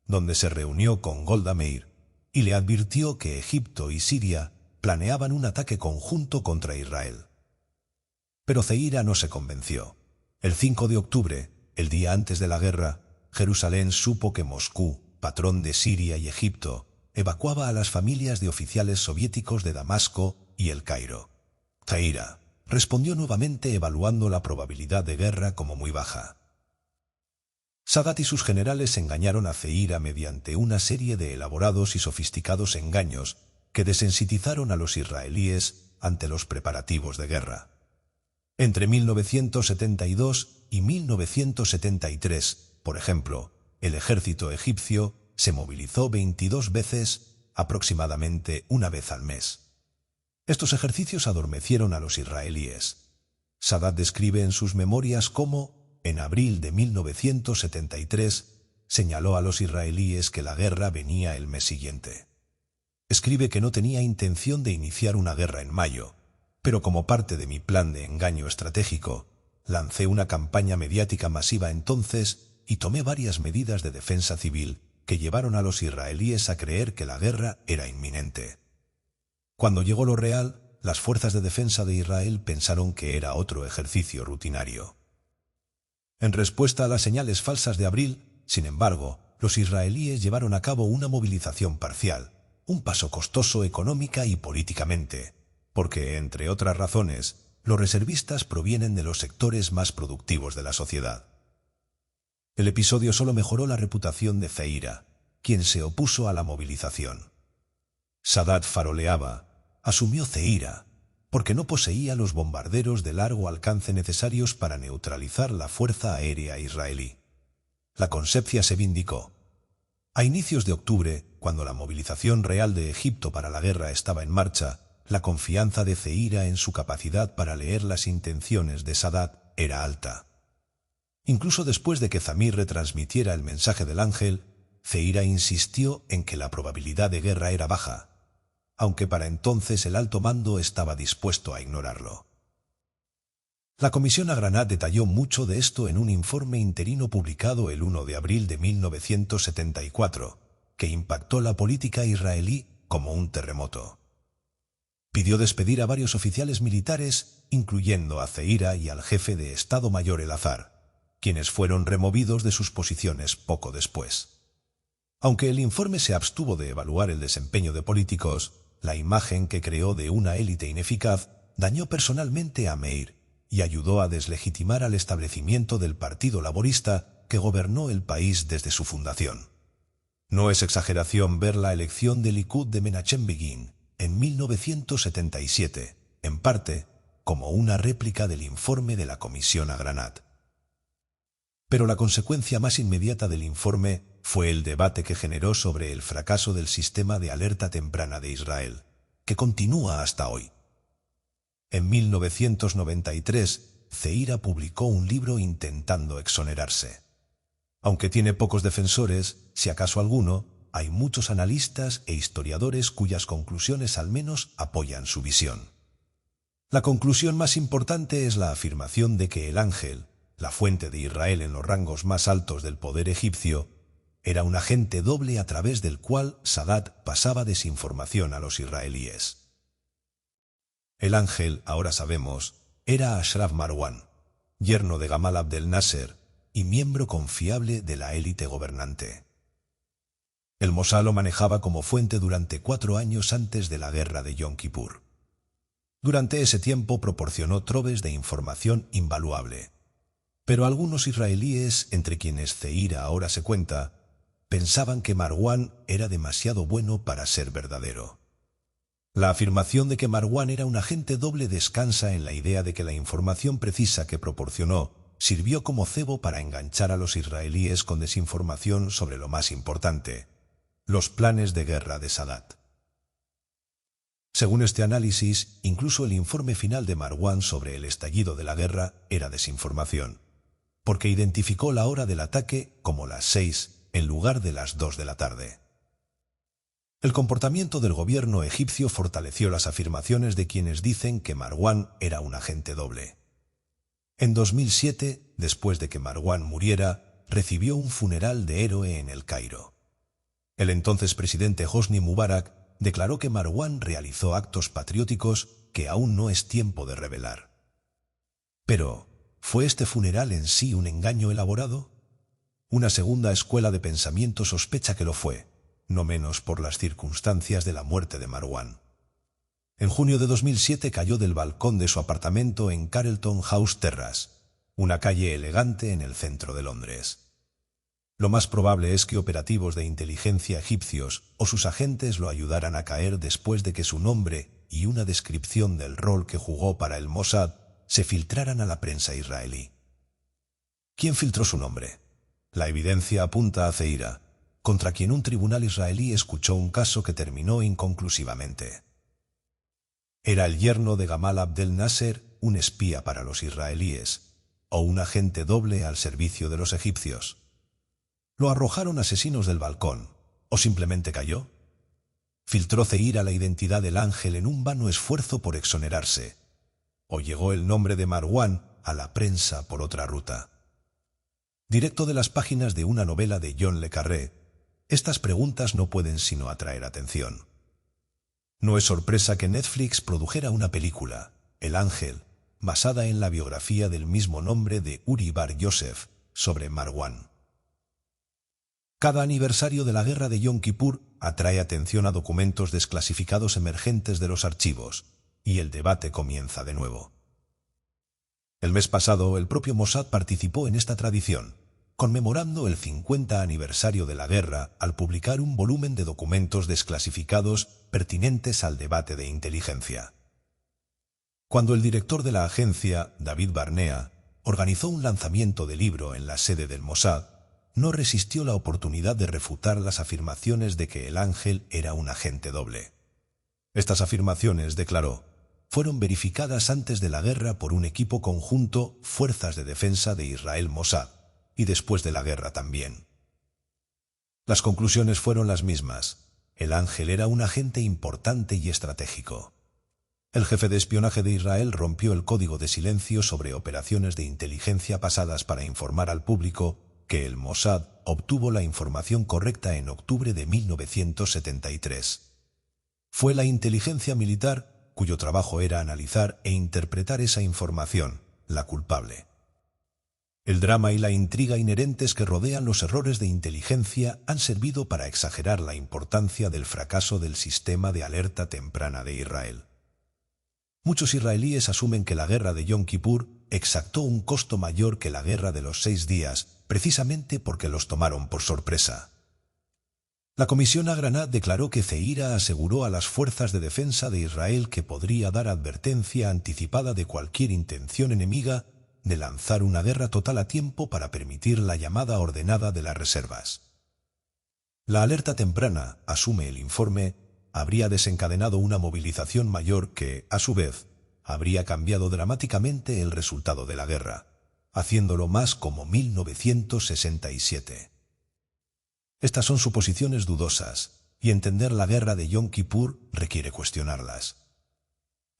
donde se reunió con Golda Meir y le advirtió que Egipto y Siria planeaban un ataque conjunto contra Israel. Pero Zeira no se convenció. El 5 de octubre, el día antes de la guerra, Jerusalén supo que Moscú, patrón de Siria y Egipto, evacuaba a las familias de oficiales soviéticos de Damasco y El Cairo. Zeira respondió nuevamente evaluando la probabilidad de guerra como muy baja. Sadat y sus generales engañaron a Zeira mediante una serie de elaborados y sofisticados engaños que desensitizaron a los israelíes ante los preparativos de guerra. Entre 1972 y 1973, por ejemplo, el ejército egipcio se movilizó 22 veces, aproximadamente una vez al mes. Estos ejercicios adormecieron a los israelíes. Sadat describe en sus memorias cómo, en abril de 1973, señaló a los israelíes que la guerra venía el mes siguiente. Escribe que no tenía intención de iniciar una guerra en mayo, pero como parte de mi plan de engaño estratégico, lancé una campaña mediática masiva entonces y tomé varias medidas de defensa civil que llevaron a los israelíes a creer que la guerra era inminente. Cuando llegó lo real, las fuerzas de defensa de Israel pensaron que era otro ejercicio rutinario. En respuesta a las señales falsas de abril, sin embargo, los israelíes llevaron a cabo una movilización parcial, un paso costoso económica y políticamente, porque, entre otras razones, los reservistas provienen de los sectores más productivos de la sociedad. El episodio solo mejoró la reputación de Zeira, quien se opuso a la movilización. Sadat faroleaba, asumió Zeira, porque no poseía los bombarderos de largo alcance necesarios para neutralizar la fuerza aérea israelí. La concepcia se vindicó. A inicios de octubre, cuando la movilización real de Egipto para la guerra estaba en marcha, la confianza de Zeira en su capacidad para leer las intenciones de Sadat era alta. Incluso después de que Zamir retransmitiera el mensaje del ángel, Zeira insistió en que la probabilidad de guerra era baja, aunque para entonces el alto mando estaba dispuesto a ignorarlo. La Comisión Agranat detalló mucho de esto en un informe interino publicado el 1 de abril de 1974, que impactó la política israelí como un terremoto. Pidió despedir a varios oficiales militares, incluyendo a Zeira y al jefe de Estado Mayor Elazar, quienes fueron removidos de sus posiciones poco después. Aunque el informe se abstuvo de evaluar el desempeño de políticos, la imagen que creó de una élite ineficaz dañó personalmente a Meir y ayudó a deslegitimar al establecimiento del Partido Laborista que gobernó el país desde su fundación. No es exageración ver la elección del Likud de Menachem Begin en 1977, en parte como una réplica del informe de la Comisión Agranat. Pero la consecuencia más inmediata del informe fue el debate que generó sobre el fracaso del sistema de alerta temprana de Israel, que continúa hasta hoy. En 1993, Zeira publicó un libro intentando exonerarse. Aunque tiene pocos defensores, si acaso alguno, hay muchos analistas e historiadores cuyas conclusiones al menos apoyan su visión. La conclusión más importante es la afirmación de que el ángel, la fuente de Israel en los rangos más altos del poder egipcio, era un agente doble a través del cual Sadat pasaba desinformación a los israelíes. El ángel, ahora sabemos, era Ashraf Marwan, yerno de Gamal Abdel Nasser y miembro confiable de la élite gobernante. El Mossad lo manejaba como fuente durante 4 años antes de la guerra de Yom Kippur. Durante ese tiempo proporcionó troves de información invaluable. Pero algunos israelíes, entre quienes Zeira ahora se cuenta, pensaban que Marwan era demasiado bueno para ser verdadero. La afirmación de que Marwan era un agente doble descansa en la idea de que la información precisa que proporcionó sirvió como cebo para enganchar a los israelíes con desinformación sobre lo más importante: los planes de guerra de Sadat. Según este análisis, incluso el informe final de Marwan sobre el estallido de la guerra era desinformación, porque identificó la hora del ataque como las 6 en lugar de las 2 de la tarde. El comportamiento del gobierno egipcio fortaleció las afirmaciones de quienes dicen que Marwan era un agente doble. En 2007, después de que Marwan muriera, recibió un funeral de héroe en El Cairo. El entonces presidente Hosni Mubarak declaró que Marwan realizó actos patrióticos que aún no es tiempo de revelar. Pero, ¿fue este funeral en sí un engaño elaborado? Una segunda escuela de pensamiento sospecha que lo fue, no menos por las circunstancias de la muerte de Marwan. En junio de 2007 cayó del balcón de su apartamento en Carlton House Terrace, una calle elegante en el centro de Londres. Lo más probable es que operativos de inteligencia egipcios o sus agentes lo ayudaran a caer después de que su nombre y una descripción del rol que jugó para el Mossad se filtraran a la prensa israelí. ¿Quién filtró su nombre? La evidencia apunta a Zeira, contra quien un tribunal israelí escuchó un caso que terminó inconclusivamente. ¿Era el yerno de Gamal Abdel Nasser un espía para los israelíes o un agente doble al servicio de los egipcios? ¿Lo arrojaron asesinos del balcón o simplemente cayó? ¿Filtró Zeira la identidad del ángel en un vano esfuerzo por exonerarse? ¿O llegó el nombre de Marwan a la prensa por otra ruta? Directo de las páginas de una novela de John le Carré, estas preguntas no pueden sino atraer atención. No es sorpresa que Netflix produjera una película, El Ángel, basada en la biografía del mismo nombre de Uri Bar Yosef sobre Marwan. Cada aniversario de la guerra de Yom Kippur atrae atención a documentos desclasificados emergentes de los archivos, y el debate comienza de nuevo. El mes pasado, el propio Mossad participó en esta tradición, conmemorando el 50 aniversario de la guerra al publicar un volumen de documentos desclasificados pertinentes al debate de inteligencia. Cuando el director de la agencia, David Barnea, organizó un lanzamiento de libro en la sede del Mossad, no resistió la oportunidad de refutar las afirmaciones de que el ángel era un agente doble. Estas afirmaciones, declaró, fueron verificadas antes de la guerra por un equipo conjunto Fuerzas de Defensa de Israel Mossad, y después de la guerra también. Las conclusiones fueron las mismas. El ángel era un agente importante y estratégico. El jefe de espionaje de Israel rompió el código de silencio sobre operaciones de inteligencia pasadas para informar al público que el Mossad obtuvo la información correcta en octubre de 1973. Fue la inteligencia militar, cuyo trabajo era analizar e interpretar esa información, la culpable. El drama y la intriga inherentes que rodean los errores de inteligencia han servido para exagerar la importancia del fracaso del sistema de alerta temprana de Israel. Muchos israelíes asumen que la guerra de Yom Kippur exactó un costo mayor que la guerra de los 6 días, precisamente porque los tomaron por sorpresa. La Comisión Agranat declaró que Zeira aseguró a las fuerzas de defensa de Israel que podría dar advertencia anticipada de cualquier intención enemiga de lanzar una guerra total a tiempo para permitir la llamada ordenada de las reservas. La alerta temprana, asume el informe, habría desencadenado una movilización mayor que, a su vez, habría cambiado dramáticamente el resultado de la guerra, haciéndolo más como 1967. Estas son suposiciones dudosas, y entender la guerra de Yom Kippur requiere cuestionarlas.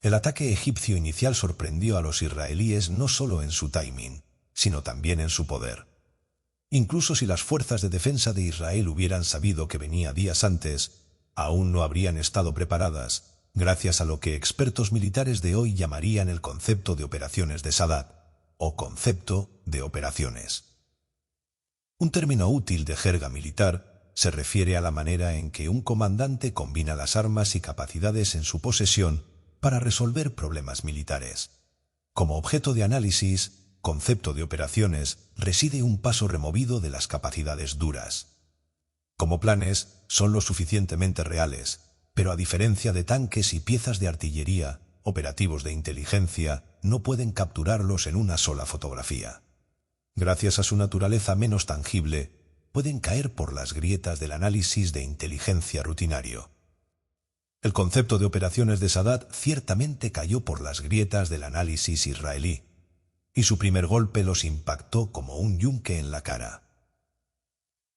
El ataque egipcio inicial sorprendió a los israelíes no solo en su timing, sino también en su poder. Incluso si las fuerzas de defensa de Israel hubieran sabido que venía días antes, aún no habrían estado preparadas, gracias a lo que expertos militares de hoy llamarían el concepto de operaciones de Sadat, o concepto de operaciones. Un término útil de jerga militar se refiere a la manera en que un comandante combina las armas y capacidades en su posesión para resolver problemas militares. Como objeto de análisis, concepto de operaciones reside un paso removido de las capacidades duras. Como planes, son lo suficientemente reales, pero a diferencia de tanques y piezas de artillería, operativos de inteligencia no pueden capturarlos en una sola fotografía. Gracias a su naturaleza menos tangible, pueden caer por las grietas del análisis de inteligencia rutinario. El concepto de operaciones de Sadat ciertamente cayó por las grietas del análisis israelí, y su primer golpe los impactó como un yunque en la cara.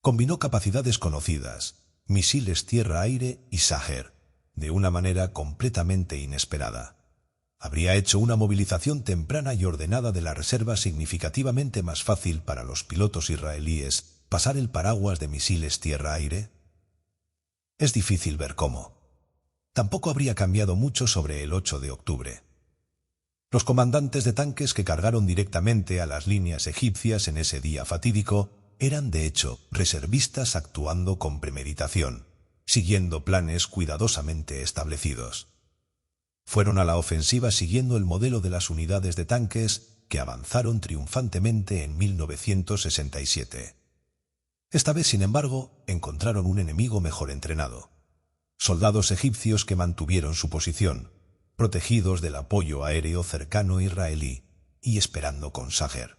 Combinó capacidades conocidas, misiles tierra-aire y Saher, de una manera completamente inesperada. Habría hecho una movilización temprana y ordenada de la reserva significativamente más fácil para los pilotos israelíes pasar el paraguas de misiles tierra-aire. Es difícil ver cómo. Tampoco habría cambiado mucho sobre el 8 de octubre. Los comandantes de tanques que cargaron directamente a las líneas egipcias en ese día fatídico eran, de hecho, reservistas actuando con premeditación, siguiendo planes cuidadosamente establecidos. Fueron a la ofensiva siguiendo el modelo de las unidades de tanques que avanzaron triunfantemente en 1967. Esta vez, sin embargo, encontraron un enemigo mejor entrenado. Soldados egipcios que mantuvieron su posición, protegidos del apoyo aéreo cercano israelí y esperando con Saher.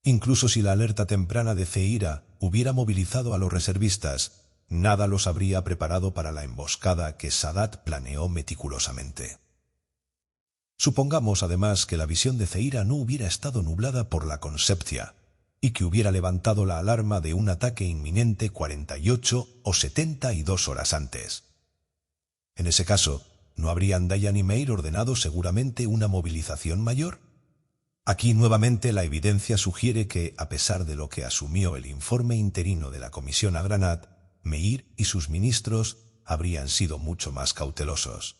Incluso si la alerta temprana de Zeira hubiera movilizado a los reservistas, nada los habría preparado para la emboscada que Sadat planeó meticulosamente. Supongamos además que la visión de Zeira no hubiera estado nublada por la concepcia y que hubiera levantado la alarma de un ataque inminente 48 o 72 horas antes. En ese caso, ¿no habrían Dayan y Meir ordenado seguramente una movilización mayor? Aquí nuevamente la evidencia sugiere que, a pesar de lo que asumió el informe interino de la Comisión Agranat, Meir y sus ministros habrían sido mucho más cautelosos.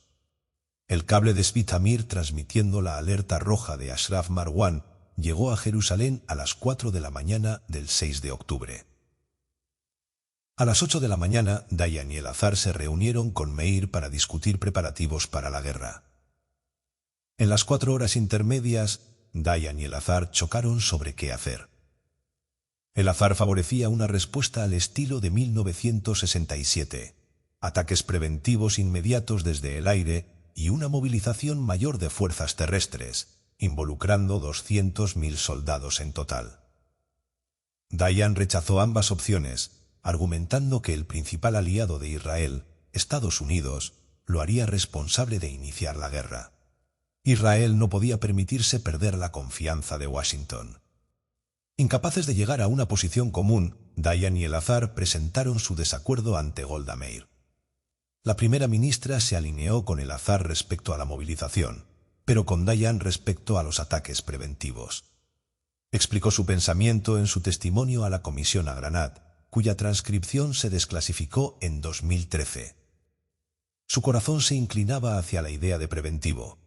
El cable de Svitamir transmitiendo la alerta roja de Ashraf Marwan llegó a Jerusalén a las 4 de la mañana del 6 de octubre. A las 8 de la mañana, Dayan y Elazar se reunieron con Meir para discutir preparativos para la guerra. En las 4 horas intermedias, Dayan y Elazar chocaron sobre qué hacer. Elazar favorecía una respuesta al estilo de 1967, ataques preventivos inmediatos desde el aire y una movilización mayor de fuerzas terrestres, involucrando 200.000 soldados en total. Dayan rechazó ambas opciones, argumentando que el principal aliado de Israel, Estados Unidos, lo haría responsable de iniciar la guerra. Israel no podía permitirse perder la confianza de Washington. Incapaces de llegar a una posición común, Dayan y Elazar presentaron su desacuerdo ante Golda Meir. La primera ministra se alineó con Elazar respecto a la movilización, pero con Dayan respecto a los ataques preventivos. Explicó su pensamiento en su testimonio a la Comisión Agranat, cuya transcripción se desclasificó en 2013. Su corazón se inclinaba hacia la idea de preventivo,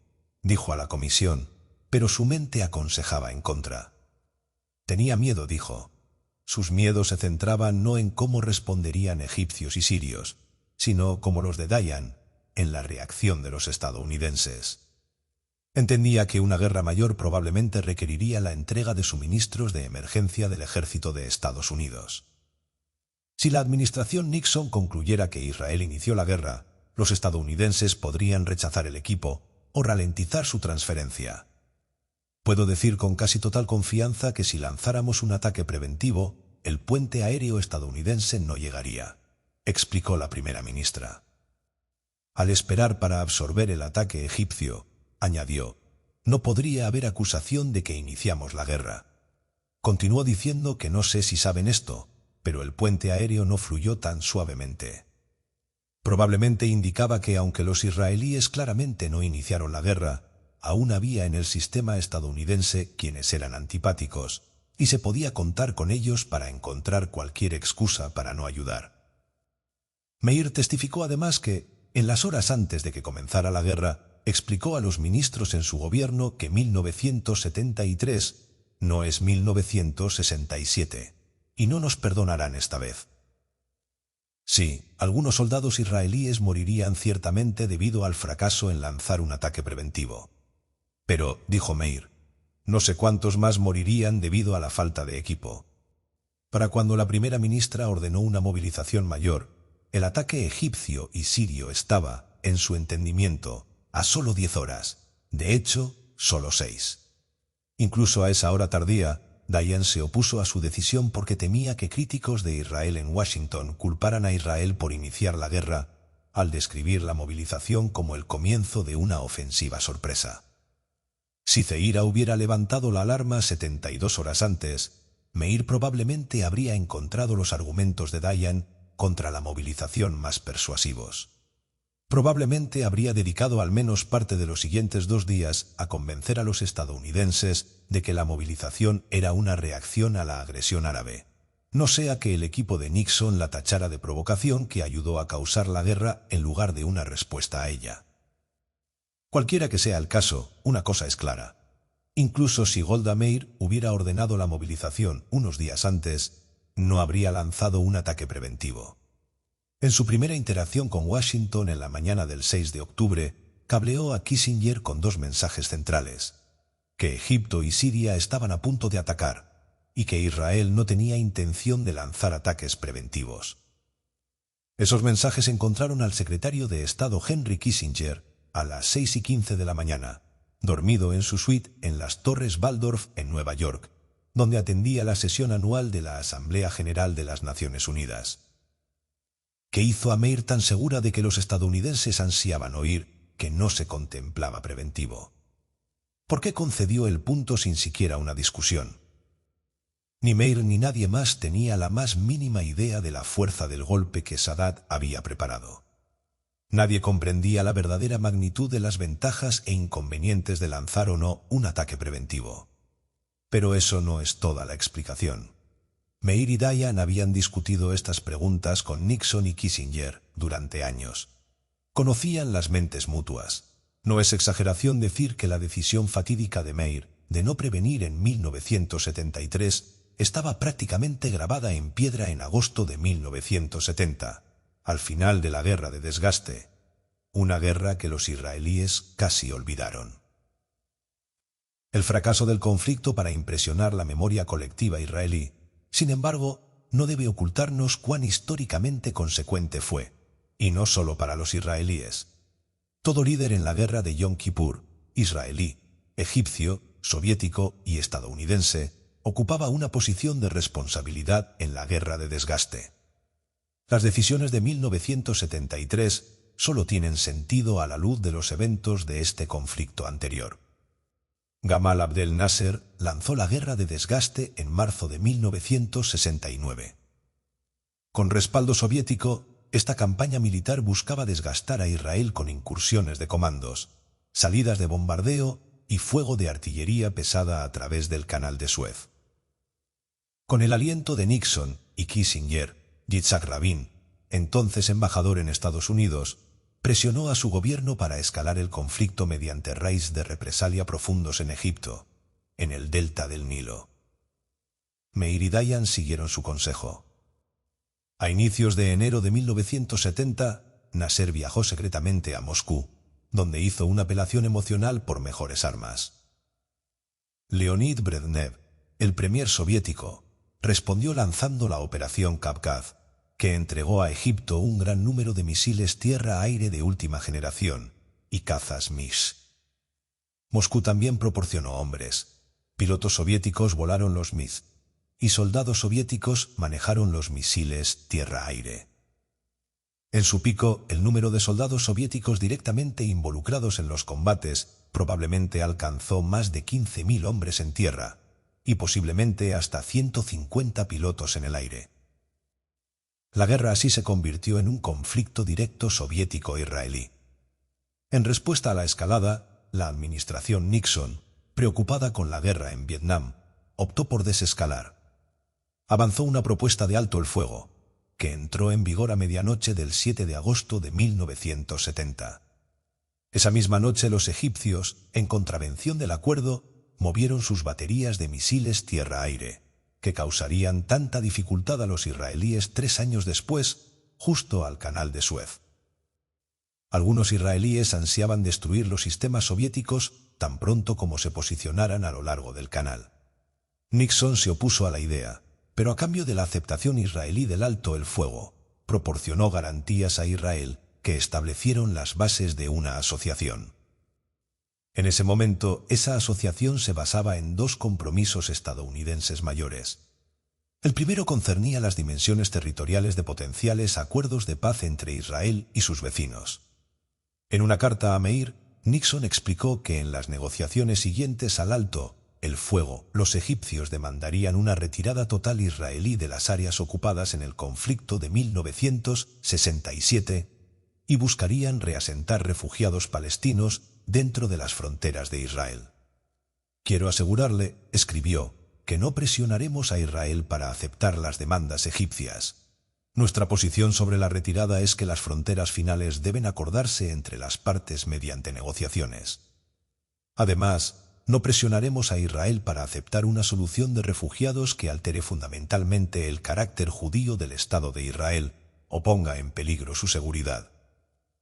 dijo a la comisión, pero su mente aconsejaba en contra. Tenía miedo, dijo. Sus miedos se centraban no en cómo responderían egipcios y sirios, sino, como los de Dayan, en la reacción de los estadounidenses. Entendía que una guerra mayor probablemente requeriría la entrega de suministros de emergencia del ejército de Estados Unidos. Si la administración Nixon concluyera que Israel inició la guerra, los estadounidenses podrían rechazar el equipo o ralentizar su transferencia. Puedo decir con casi total confianza que si lanzáramos un ataque preventivo, el puente aéreo estadounidense no llegaría, explicó la primera ministra. Al esperar para absorber el ataque egipcio, añadió, no podría haber acusación de que iniciamos la guerra. Continuó diciendo que no sé si saben esto, pero el puente aéreo no fluyó tan suavemente. Probablemente indicaba que, aunque los israelíes claramente no iniciaron la guerra, aún había en el sistema estadounidense quienes eran antipáticos, y se podía contar con ellos para encontrar cualquier excusa para no ayudar. Meir testificó además que, en las horas antes de que comenzara la guerra, explicó a los ministros en su gobierno que 1973 no es 1967, y no nos perdonarán esta vez. Sí, algunos soldados israelíes morirían ciertamente debido al fracaso en lanzar un ataque preventivo. Pero, dijo Meir, no sé cuántos más morirían debido a la falta de equipo. Para cuando la primera ministra ordenó una movilización mayor, el ataque egipcio y sirio estaba, en su entendimiento, a solo 10 horas, de hecho, solo 6. Incluso a esa hora tardía, Dayan se opuso a su decisión porque temía que críticos de Israel en Washington culparan a Israel por iniciar la guerra, al describir la movilización como el comienzo de una ofensiva sorpresa. Si Zeira hubiera levantado la alarma 72 horas antes, Meir probablemente habría encontrado los argumentos de Dayan contra la movilización más persuasivos. Probablemente habría dedicado al menos parte de los siguientes 2 días a convencer a los estadounidenses de que la movilización era una reacción a la agresión árabe, no sea que el equipo de Nixon la tachara de provocación que ayudó a causar la guerra en lugar de una respuesta a ella. Cualquiera que sea el caso, una cosa es clara. Incluso si Golda Meir hubiera ordenado la movilización unos días antes, no habría lanzado un ataque preventivo. En su primera interacción con Washington en la mañana del 6 de octubre, cableó a Kissinger con 2 mensajes centrales: que Egipto y Siria estaban a punto de atacar, y que Israel no tenía intención de lanzar ataques preventivos. Esos mensajes encontraron al secretario de Estado Henry Kissinger a las 6:15 de la mañana, dormido en su suite en las Torres Waldorf en Nueva York, donde atendía la sesión anual de la Asamblea General de las Naciones Unidas. ¿Qué hizo a Meir tan segura de que los estadounidenses ansiaban oír que no se contemplaba preventivo? ¿Por qué concedió el punto sin siquiera una discusión? Ni Meir ni nadie más tenía la más mínima idea de la fuerza del golpe que Sadat había preparado. Nadie comprendía la verdadera magnitud de las ventajas e inconvenientes de lanzar o no un ataque preventivo. Pero eso no es toda la explicación. Meir y Dayan habían discutido estas preguntas con Nixon y Kissinger durante años. Conocían las mentes mutuas. No es exageración decir que la decisión fatídica de Meir de no prevenir en 1973 estaba prácticamente grabada en piedra en agosto de 1970, al final de la guerra de desgaste, una guerra que los israelíes casi olvidaron. El fracaso del conflicto para impresionar la memoria colectiva israelí, sin embargo, no debe ocultarnos cuán históricamente consecuente fue, y no solo para los israelíes. Todo líder en la guerra de Yom Kippur, israelí, egipcio, soviético y estadounidense, ocupaba una posición de responsabilidad en la guerra de desgaste. Las decisiones de 1973 solo tienen sentido a la luz de los eventos de este conflicto anterior. Gamal Abdel Nasser lanzó la guerra de desgaste en marzo de 1969. Con respaldo soviético, esta campaña militar buscaba desgastar a Israel con incursiones de comandos, salidas de bombardeo y fuego de artillería pesada a través del Canal de Suez. Con el aliento de Nixon y Kissinger, Yitzhak Rabin, entonces embajador en Estados Unidos, presionó a su gobierno para escalar el conflicto mediante raids de represalia profundos en Egipto, en el delta del Nilo. Meir y Dayan siguieron su consejo. A inicios de enero de 1970, Nasser viajó secretamente a Moscú, donde hizo una apelación emocional por mejores armas. Leonid Brezhnev, el premier soviético, respondió lanzando la Operación Kavkaz, que entregó a Egipto un gran número de misiles tierra-aire de última generación y cazas Mish. Moscú también proporcionó hombres. Pilotos soviéticos volaron los MiG y soldados soviéticos manejaron los misiles tierra-aire. En su pico, el número de soldados soviéticos directamente involucrados en los combates probablemente alcanzó más de 15.000 hombres en tierra y posiblemente hasta 150 pilotos en el aire. La guerra así se convirtió en un conflicto directo soviético-israelí. En respuesta a la escalada, la administración Nixon, preocupada con la guerra en Vietnam, optó por desescalar. Avanzó una propuesta de alto el fuego, que entró en vigor a medianoche del 7 de agosto de 1970. Esa misma noche los egipcios, en contravención del acuerdo, movieron sus baterías de misiles tierra-aire, que causarían tanta dificultad a los israelíes 3 años después, justo al Canal de Suez. Algunos israelíes ansiaban destruir los sistemas soviéticos tan pronto como se posicionaran a lo largo del canal. Nixon se opuso a la idea, pero a cambio de la aceptación israelí del alto el fuego, proporcionó garantías a Israel que establecieron las bases de una asociación. En ese momento, esa asociación se basaba en 2 compromisos estadounidenses mayores. El primero concernía las dimensiones territoriales de potenciales acuerdos de paz entre Israel y sus vecinos. En una carta a Meir, Nixon explicó que en las negociaciones siguientes al alto el fuego, los egipcios demandarían una retirada total israelí de las áreas ocupadas en el conflicto de 1967 y buscarían reasentar refugiados palestinos dentro de las fronteras de Israel. Quiero asegurarle, escribió, que no presionaremos a Israel para aceptar las demandas egipcias. Nuestra posición sobre la retirada es que las fronteras finales deben acordarse entre las partes mediante negociaciones. Además, no presionaremos a Israel para aceptar una solución de refugiados que altere fundamentalmente el carácter judío del Estado de Israel o ponga en peligro su seguridad.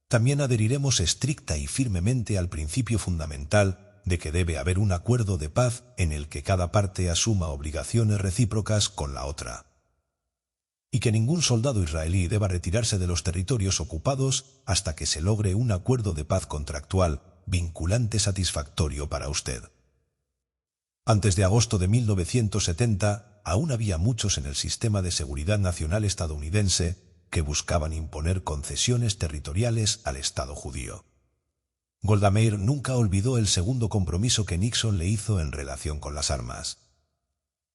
También adheriremos estricta y firmemente al principio fundamental de que debe haber un acuerdo de paz en el que cada parte asuma obligaciones recíprocas con la otra, y que ningún soldado israelí deba retirarse de los territorios ocupados hasta que se logre un acuerdo de paz contractual vinculante satisfactorio para usted. Antes de agosto de 1970, aún había muchos en el sistema de seguridad nacional estadounidense que buscaban imponer concesiones territoriales al Estado judío. Golda Meir nunca olvidó el segundo compromiso que Nixon le hizo en relación con las armas.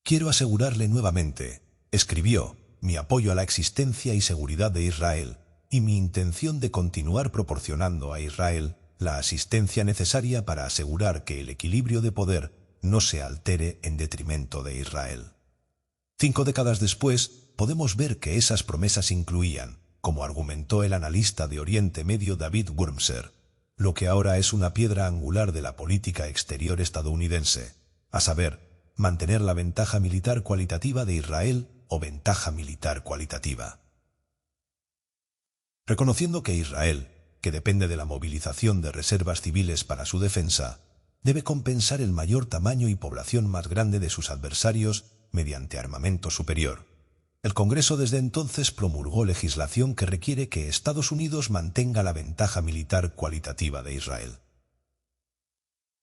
Quiero asegurarle nuevamente, escribió, mi apoyo a la existencia y seguridad de Israel y mi intención de continuar proporcionando a Israel la asistencia necesaria para asegurar que el equilibrio de poder no se altere en detrimento de Israel. 5 décadas después, podemos ver que esas promesas incluían, como argumentó el analista de Oriente Medio David Wurmser, lo que ahora es una piedra angular de la política exterior estadounidense, a saber, mantener la ventaja militar cualitativa de Israel o ventaja militar cualitativa. Reconociendo que Israel, que depende de la movilización de reservas civiles para su defensa, debe compensar el mayor tamaño y población más grande de sus adversarios mediante armamento superior. El Congreso desde entonces promulgó legislación que requiere que Estados Unidos mantenga la ventaja militar cualitativa de Israel.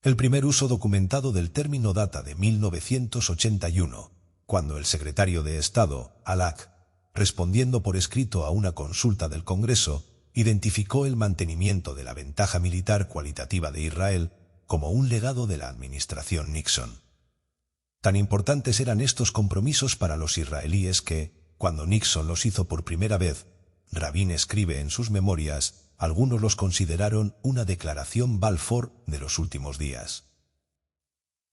El primer uso documentado del término data de 1981, cuando el secretario de Estado, Halak, respondiendo por escrito a una consulta del Congreso, identificó el mantenimiento de la ventaja militar cualitativa de Israel como un legado de la administración Nixon. Tan importantes eran estos compromisos para los israelíes que, cuando Nixon los hizo por primera vez, Rabin escribe en sus memorias, algunos los consideraron una declaración Balfour de los últimos días.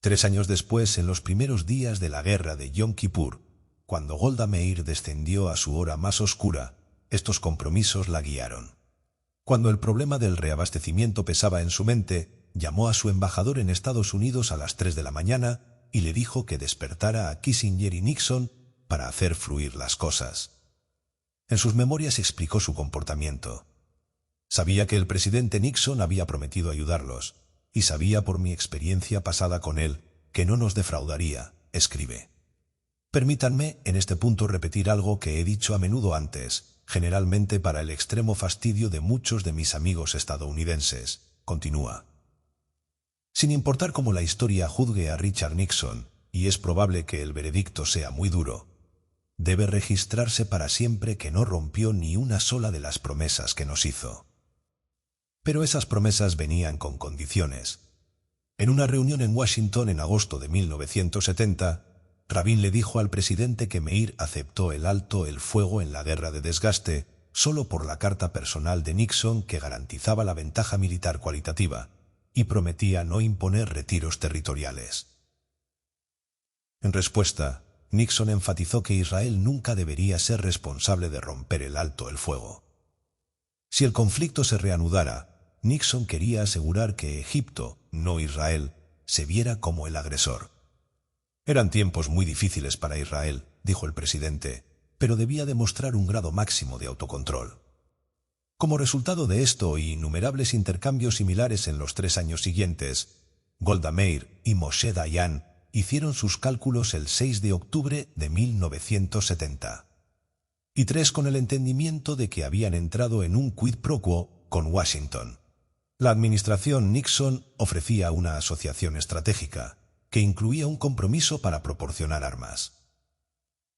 3 años después, en los primeros días de la guerra de Yom Kippur, cuando Golda Meir descendió a su hora más oscura, estos compromisos la guiaron. Cuando el problema del reabastecimiento pesaba en su mente, llamó a su embajador en Estados Unidos a las 3 de la mañana y le dijo que despertara a Kissinger y Nixon para hacer fluir las cosas. En sus memorias explicó su comportamiento. Sabía que el presidente Nixon había prometido ayudarlos, y sabía por mi experiencia pasada con él que no nos defraudaría, escribe. Permítanme en este punto repetir algo que he dicho a menudo antes, generalmente para el extremo fastidio de muchos de mis amigos estadounidenses, continúa. Sin importar cómo la historia juzgue a Richard Nixon, y es probable que el veredicto sea muy duro, debe registrarse para siempre que no rompió ni una sola de las promesas que nos hizo. Pero esas promesas venían con condiciones. En una reunión en Washington en agosto de 1970, Rabin le dijo al presidente que Meir aceptó el alto el fuego en la guerra de desgaste solo por la carta personal de Nixon que garantizaba la ventaja militar cualitativa y prometía no imponer retiros territoriales. En respuesta, Nixon enfatizó que Israel nunca debería ser responsable de romper el alto el fuego. Si el conflicto se reanudara, Nixon quería asegurar que Egipto, no Israel, se viera como el agresor. Eran tiempos muy difíciles para Israel, dijo el presidente, pero debía demostrar un grado máximo de autocontrol. Como resultado de esto y innumerables intercambios similares en los 3 años siguientes, Golda Meir y Moshe Dayan hicieron sus cálculos el 6 de octubre de 1970. Y 3 con el entendimiento de que habían entrado en un quid pro quo con Washington. La administración Nixon ofrecía una asociación estratégica, que incluía un compromiso para proporcionar armas.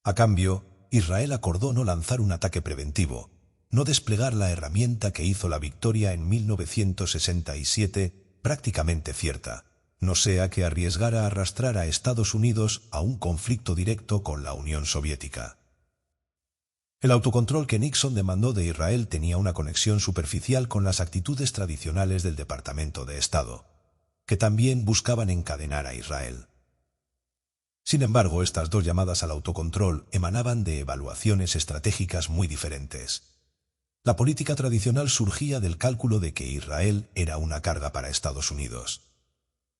A cambio, Israel acordó no lanzar un ataque preventivo, no desplegar la herramienta que hizo la victoria en 1967 prácticamente cierta, no sea que arriesgara a arrastrar a Estados Unidos a un conflicto directo con la Unión Soviética. El autocontrol que Nixon demandó de Israel tenía una conexión superficial con las actitudes tradicionales del Departamento de Estado, que también buscaban encadenar a Israel. Sin embargo, estas dos llamadas al autocontrol emanaban de evaluaciones estratégicas muy diferentes. La política tradicional surgía del cálculo de que Israel era una carga para Estados Unidos.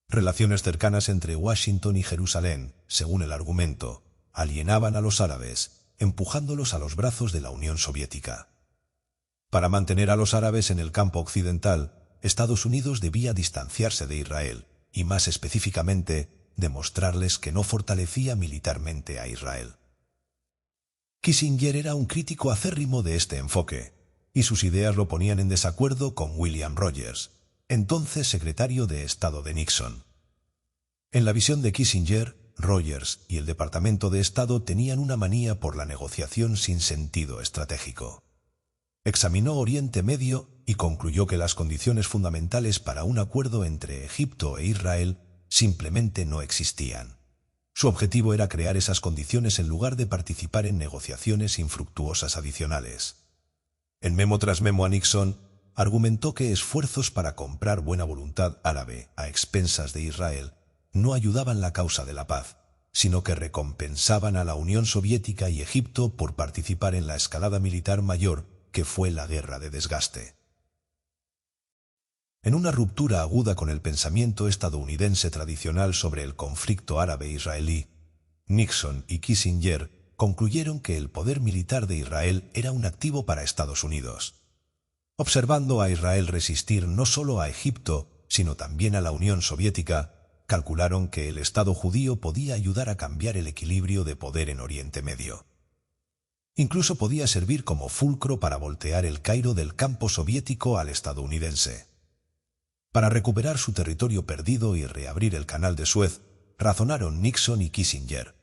Relaciones cercanas entre Washington y Jerusalén, según el argumento, alienaban a los árabes, empujándolos a los brazos de la Unión Soviética. Para mantener a los árabes en el campo occidental, Estados Unidos debía distanciarse de Israel y, más específicamente, demostrarles que no fortalecía militarmente a Israel. Kissinger era un crítico acérrimo de este enfoque, y sus ideas lo ponían en desacuerdo con William Rogers, entonces secretario de Estado de Nixon. En la visión de Kissinger, Rogers y el Departamento de Estado tenían una manía por la negociación sin sentido estratégico. Examinó Oriente Medio y concluyó que las condiciones fundamentales para un acuerdo entre Egipto e Israel simplemente no existían. Su objetivo era crear esas condiciones en lugar de participar en negociaciones infructuosas adicionales. En memo tras memo a Nixon, argumentó que esfuerzos para comprar buena voluntad árabe a expensas de Israel no ayudaban la causa de la paz, sino que recompensaban a la Unión Soviética y Egipto por participar en la escalada militar mayor que fue la guerra de desgaste. En una ruptura aguda con el pensamiento estadounidense tradicional sobre el conflicto árabe-israelí, Nixon y Kissinger concluyeron que el poder militar de Israel era un activo para Estados Unidos. Observando a Israel resistir no solo a Egipto, sino también a la Unión Soviética, calcularon que el Estado judío podía ayudar a cambiar el equilibrio de poder en Oriente Medio. Incluso podía servir como fulcro para voltear el Cairo del campo soviético al estadounidense. Para recuperar su territorio perdido y reabrir el canal de Suez, razonaron Nixon y Kissinger.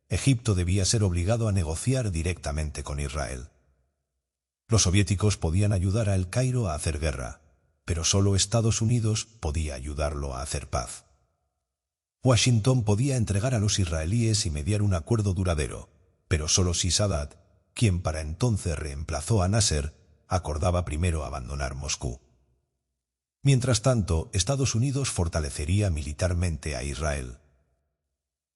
Egipto debía ser obligado a negociar directamente con Israel. Los soviéticos podían ayudar a El Cairo a hacer guerra, pero solo Estados Unidos podía ayudarlo a hacer paz. Washington podía entregar a los israelíes y mediar un acuerdo duradero, pero solo si Sadat, quien para entonces reemplazó a Nasser, acordaba primero abandonar Moscú. Mientras tanto, Estados Unidos fortalecería militarmente a Israel.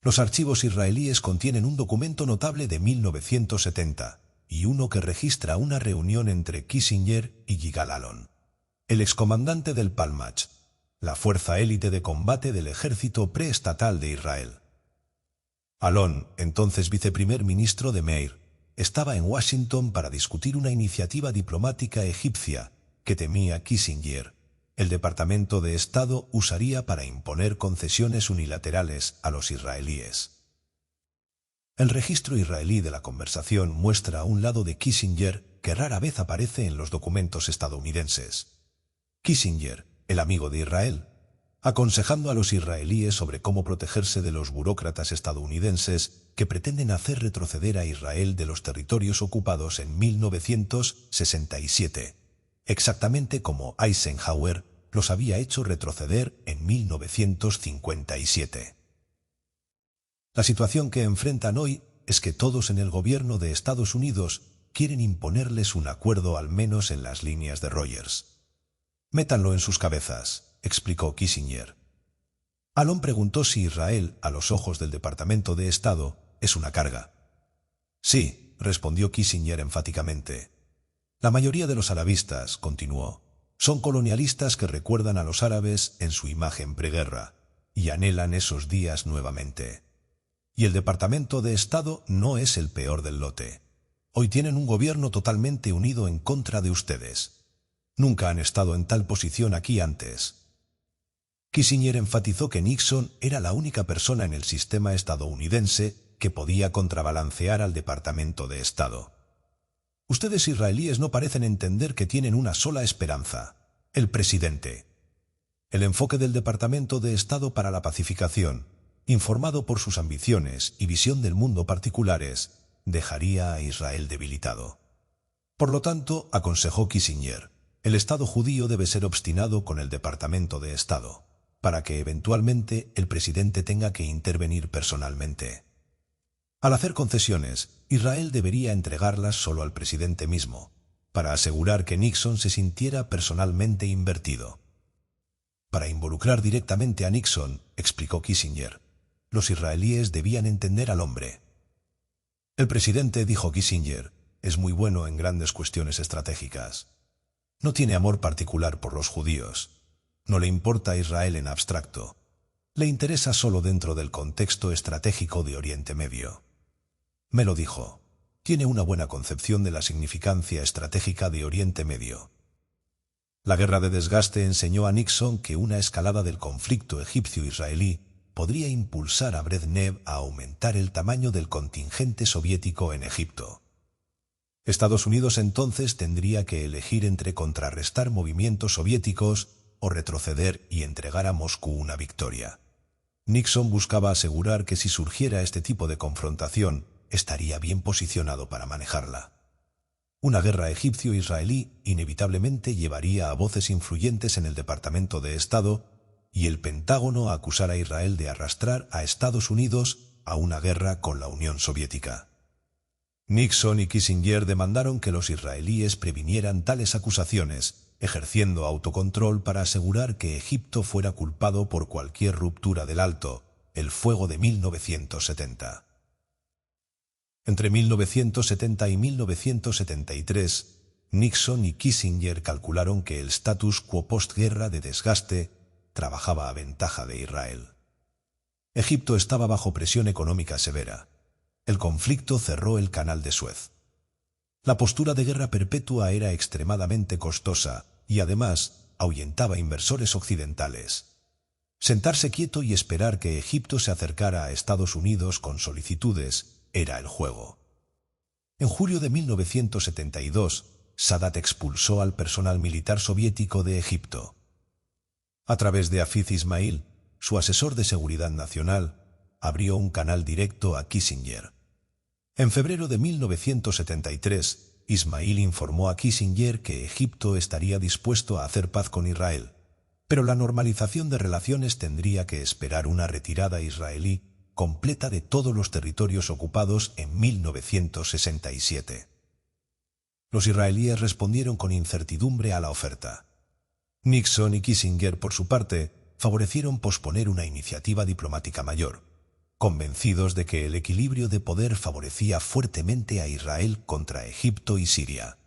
Los archivos israelíes contienen un documento notable de 1970 y uno que registra una reunión entre Kissinger y Yigal Allon, el excomandante del Palmach, la fuerza élite de combate del ejército preestatal de Israel. Allon, entonces viceprimer ministro de Meir, estaba en Washington para discutir una iniciativa diplomática egipcia que temía Kissinger. El Departamento de Estado usaría para imponer concesiones unilaterales a los israelíes. El registro israelí de la conversación muestra un lado de Kissinger que rara vez aparece en los documentos estadounidenses. Kissinger, el amigo de Israel, aconsejando a los israelíes sobre cómo protegerse de los burócratas estadounidenses que pretenden hacer retroceder a Israel de los territorios ocupados en 1967. Exactamente como Eisenhower los había hecho retroceder en 1957. La situación que enfrentan hoy es que todos en el gobierno de Estados Unidos quieren imponerles un acuerdo al menos en las líneas de Rogers. Métanlo en sus cabezas, explicó Kissinger. Alon preguntó si Israel, a los ojos del Departamento de Estado, es una carga. Sí, respondió Kissinger enfáticamente. La mayoría de los arabistas, continuó, son colonialistas que recuerdan a los árabes en su imagen preguerra y anhelan esos días nuevamente. Y el Departamento de Estado no es el peor del lote. Hoy tienen un gobierno totalmente unido en contra de ustedes. Nunca han estado en tal posición aquí antes. Kissinger enfatizó que Nixon era la única persona en el sistema estadounidense que podía contrabalancear al Departamento de Estado. Ustedes israelíes no parecen entender que tienen una sola esperanza, el presidente. El enfoque del Departamento de Estado para la pacificación, informado por sus ambiciones y visión del mundo particulares, dejaría a Israel debilitado. Por lo tanto, aconsejó Kissinger, el Estado judío debe ser obstinado con el Departamento de Estado, para que eventualmente el presidente tenga que intervenir personalmente. Al hacer concesiones, Israel debería entregarlas solo al presidente mismo, para asegurar que Nixon se sintiera personalmente invertido. Para involucrar directamente a Nixon, explicó Kissinger, los israelíes debían entender al hombre. El presidente, dijo Kissinger, es muy bueno en grandes cuestiones estratégicas. No tiene amor particular por los judíos. No le importa Israel en abstracto. Le interesa solo dentro del contexto estratégico de Oriente Medio. Me lo dijo. Tiene una buena concepción de la significancia estratégica de Oriente Medio. La guerra de desgaste enseñó a Nixon que una escalada del conflicto egipcio-israelí podría impulsar a Brezhnev a aumentar el tamaño del contingente soviético en Egipto. Estados Unidos entonces tendría que elegir entre contrarrestar movimientos soviéticos o retroceder y entregar a Moscú una victoria. Nixon buscaba asegurar que si surgiera este tipo de confrontación, estaría bien posicionado para manejarla. Una guerra egipcio-israelí inevitablemente llevaría a voces influyentes en el Departamento de Estado y el Pentágono a acusar a Israel de arrastrar a Estados Unidos a una guerra con la Unión Soviética. Nixon y Kissinger demandaron que los israelíes previnieran tales acusaciones, ejerciendo autocontrol para asegurar que Egipto fuera culpado por cualquier ruptura del alto, el fuego de 1970. Entre 1970 y 1973, Nixon y Kissinger calcularon que el status quo postguerra de desgaste trabajaba a ventaja de Israel. Egipto estaba bajo presión económica severa. El conflicto cerró el canal de Suez. La postura de guerra perpetua era extremadamente costosa y además ahuyentaba inversores occidentales. Sentarse quieto y esperar que Egipto se acercara a Estados Unidos con solicitudes era el juego. En julio de 1972, Sadat expulsó al personal militar soviético de Egipto. A través de Hafiz Ismail, su asesor de seguridad nacional, abrió un canal directo a Kissinger. En febrero de 1973, Ismail informó a Kissinger que Egipto estaría dispuesto a hacer paz con Israel, pero la normalización de relaciones tendría que esperar una retirada israelí completa de todos los territorios ocupados en 1967. Los israelíes respondieron con incertidumbre a la oferta. Nixon y Kissinger, por su parte, favorecieron posponer una iniciativa diplomática mayor, convencidos de que el equilibrio de poder favorecía fuertemente a Israel contra Egipto y Siria.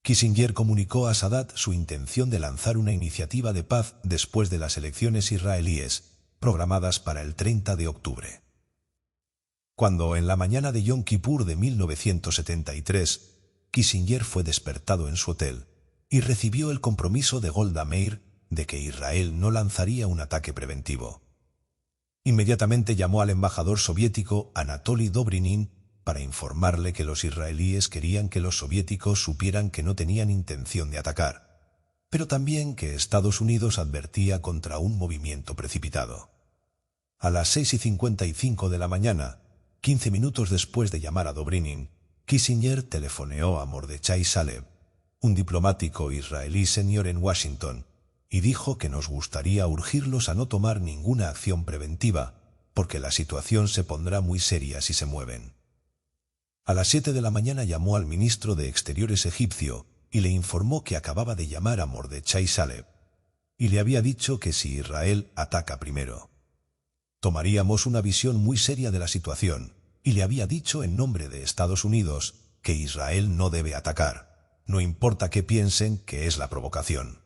Kissinger comunicó a Sadat su intención de lanzar una iniciativa de paz después de las elecciones israelíes, programadas para el 30 de octubre. Cuando, en la mañana de Yom Kippur de 1973, Kissinger fue despertado en su hotel y recibió el compromiso de Golda Meir de que Israel no lanzaría un ataque preventivo. Inmediatamente llamó al embajador soviético Anatoly Dobrinin para informarle que los israelíes querían que los soviéticos supieran que no tenían intención de atacar, pero también que Estados Unidos advertía contra un movimiento precipitado. A las 6:55 de la mañana, 15 minutos después de llamar a Dobrinin, Kissinger telefoneó a Mordechai Salev, un diplomático israelí senior en Washington, y dijo que nos gustaría urgirlos a no tomar ninguna acción preventiva, porque la situación se pondrá muy seria si se mueven. A las 7 de la mañana llamó al ministro de Exteriores egipcio y le informó que acababa de llamar a Mordechai Saleb y le había dicho que si Israel ataca primero, tomaríamos una visión muy seria de la situación, y le había dicho en nombre de Estados Unidos que Israel no debe atacar, no importa qué piensen que es la provocación.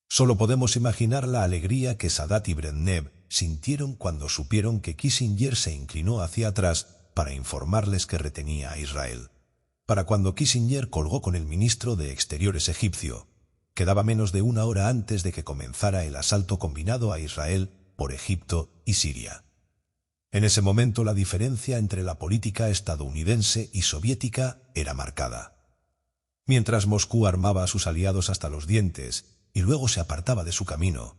Solo podemos imaginar la alegría que Sadat y Brezhnev sintieron cuando supieron que Kissinger se inclinó hacia atrás para informarles que retenía a Israel. Para cuando Kissinger colgó con el ministro de Exteriores egipcio, quedaba menos de una hora antes de que comenzara el asalto combinado a Israel por Egipto y Siria. En ese momento la diferencia entre la política estadounidense y soviética era marcada. Mientras Moscú armaba a sus aliados hasta los dientes y luego se apartaba de su camino,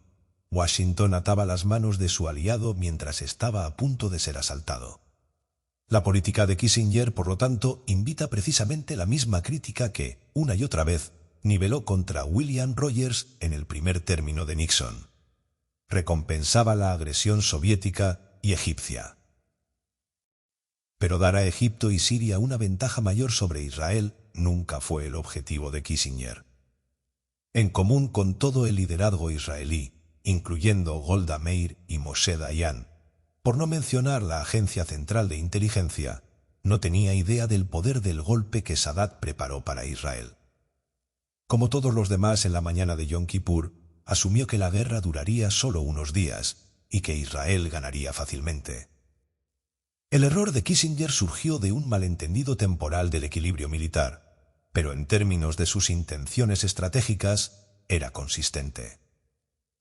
Washington ataba las manos de su aliado mientras estaba a punto de ser asaltado. La política de Kissinger, por lo tanto, invita precisamente la misma crítica que, una y otra vez, niveló contra William Rogers en el primer término de Nixon. Recompensaba la agresión soviética y egipcia. Pero dar a Egipto y Siria una ventaja mayor sobre Israel nunca fue el objetivo de Kissinger. En común con todo el liderazgo israelí, incluyendo Golda Meir y Moshe Dayan, por no mencionar la Agencia Central de Inteligencia, no tenía idea del poder del golpe que Sadat preparó para Israel. Como todos los demás en la mañana de Yom Kippur, asumió que la guerra duraría solo unos días y que Israel ganaría fácilmente. El error de Kissinger surgió de un malentendido temporal del equilibrio militar, pero en términos de sus intenciones estratégicas era consistente.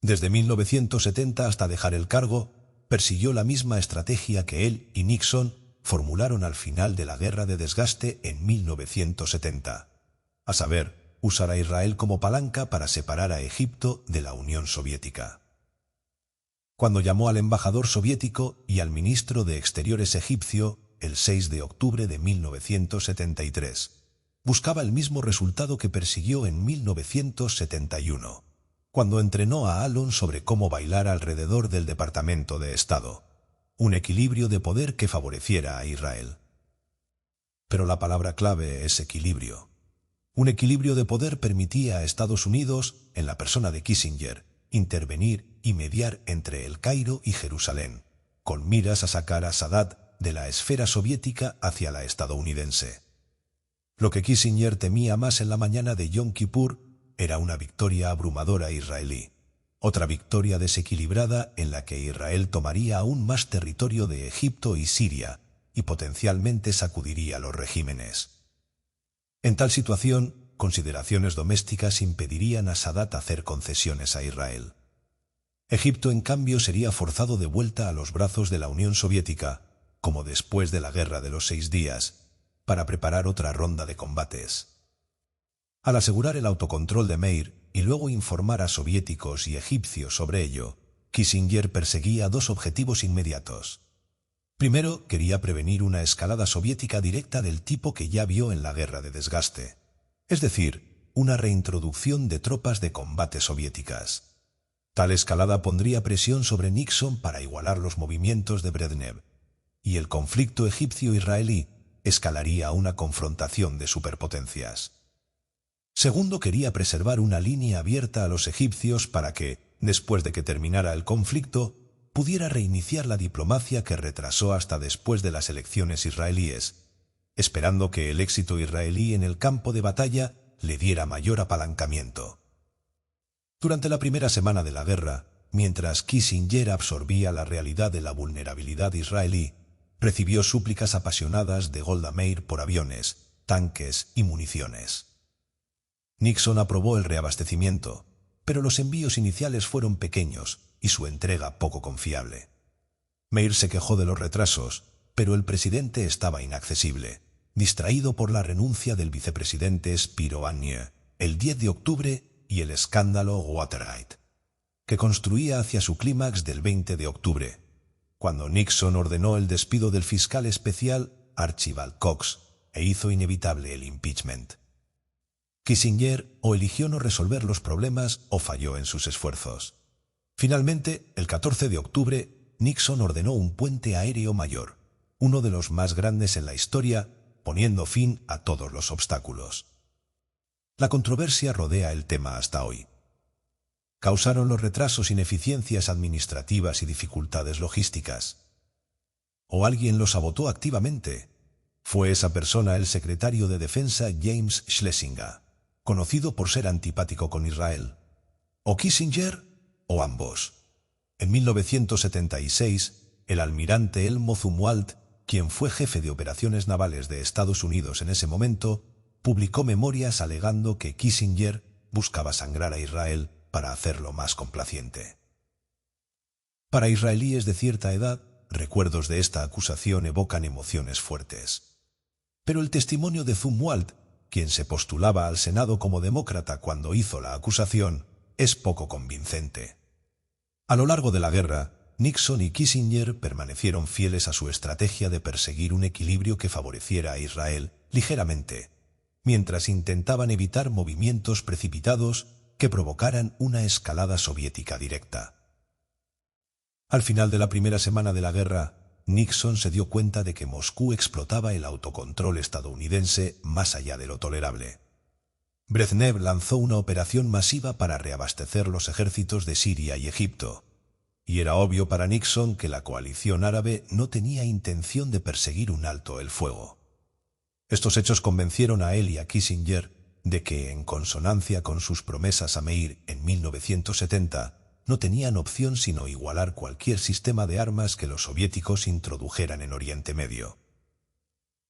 Desde 1970 hasta dejar el cargo, persiguió la misma estrategia que él y Nixon formularon al final de la Guerra de Desgaste en 1970, a saber, usar a Israel como palanca para separar a Egipto de la Unión Soviética. Cuando llamó al embajador soviético y al ministro de Exteriores egipcio el 6 de octubre de 1973, buscaba el mismo resultado que persiguió en 1971, cuando entrenó a Alon sobre cómo bailar alrededor del Departamento de Estado, un equilibrio de poder que favoreciera a Israel. Pero la palabra clave es equilibrio. Un equilibrio de poder permitía a Estados Unidos, en la persona de Kissinger, intervenir y mediar entre El Cairo y Jerusalén, con miras a sacar a Sadat de la esfera soviética hacia la estadounidense. Lo que Kissinger temía más en la mañana de Yom Kippur era una victoria abrumadora israelí, otra victoria desequilibrada en la que Israel tomaría aún más territorio de Egipto y Siria y potencialmente sacudiría los regímenes. En tal situación, consideraciones domésticas impedirían a Sadat hacer concesiones a Israel. Egipto, en cambio, sería forzado de vuelta a los brazos de la Unión Soviética, como después de la Guerra de los 6 días, para preparar otra ronda de combates. Al asegurar el autocontrol de Meir y luego informar a soviéticos y egipcios sobre ello, Kissinger perseguía dos objetivos inmediatos. Primero, quería prevenir una escalada soviética directa del tipo que ya vio en la Guerra de Desgaste, es decir, una reintroducción de tropas de combate soviéticas. Tal escalada pondría presión sobre Nixon para igualar los movimientos de Brezhnev, y el conflicto egipcio-israelí escalaría a una confrontación de superpotencias. Segundo, quería preservar una línea abierta a los egipcios para que, después de que terminara el conflicto, pudiera reiniciar la diplomacia que retrasó hasta después de las elecciones israelíes, esperando que el éxito israelí en el campo de batalla le diera mayor apalancamiento. Durante la primera semana de la guerra, mientras Kissinger absorbía la realidad de la vulnerabilidad israelí, recibió súplicas apasionadas de Golda Meir por aviones, tanques y municiones. Nixon aprobó el reabastecimiento, pero los envíos iniciales fueron pequeños y su entrega poco confiable. Meir se quejó de los retrasos, pero el presidente estaba inaccesible, distraído por la renuncia del vicepresidente Spiro Agnew el 10 de octubre y el escándalo Watergate, que construía hacia su clímax del 20 de octubre, cuando Nixon ordenó el despido del fiscal especial Archibald Cox e hizo inevitable el impeachment. Kissinger o eligió no resolver los problemas o falló en sus esfuerzos. Finalmente, el 14 de octubre, Nixon ordenó un puente aéreo mayor, uno de los más grandes en la historia, poniendo fin a todos los obstáculos. La controversia rodea el tema hasta hoy. ¿Causaron los retrasos ineficiencias administrativas y dificultades logísticas? ¿O alguien lo sabotó activamente? ¿Fue esa persona el secretario de Defensa James Schlesinger, conocido por ser antipático con Israel? ¿O Kissinger? ¿O ambos? En 1976, el almirante Elmo Zumwalt, quien fue jefe de operaciones navales de Estados Unidos en ese momento, publicó memorias alegando que Kissinger buscaba sangrar a Israel para hacerlo más complaciente. Para israelíes de cierta edad, recuerdos de esta acusación evocan emociones fuertes. Pero el testimonio de Zumwalt, quien se postulaba al Senado como demócrata cuando hizo la acusación, es poco convincente. A lo largo de la guerra, Nixon y Kissinger permanecieron fieles a su estrategia de perseguir un equilibrio que favoreciera a Israel ligeramente, mientras intentaban evitar movimientos precipitados que provocaran una escalada soviética directa. Al final de la primera semana de la guerra, Nixon se dio cuenta de que Moscú explotaba el autocontrol estadounidense más allá de lo tolerable. Brezhnev lanzó una operación masiva para reabastecer los ejércitos de Siria y Egipto, y era obvio para Nixon que la coalición árabe no tenía intención de perseguir un alto el fuego. Estos hechos convencieron a él y a Kissinger de que, en consonancia con sus promesas a Meir en 1970, no tenían opción sino igualar cualquier sistema de armas que los soviéticos introdujeran en Oriente Medio.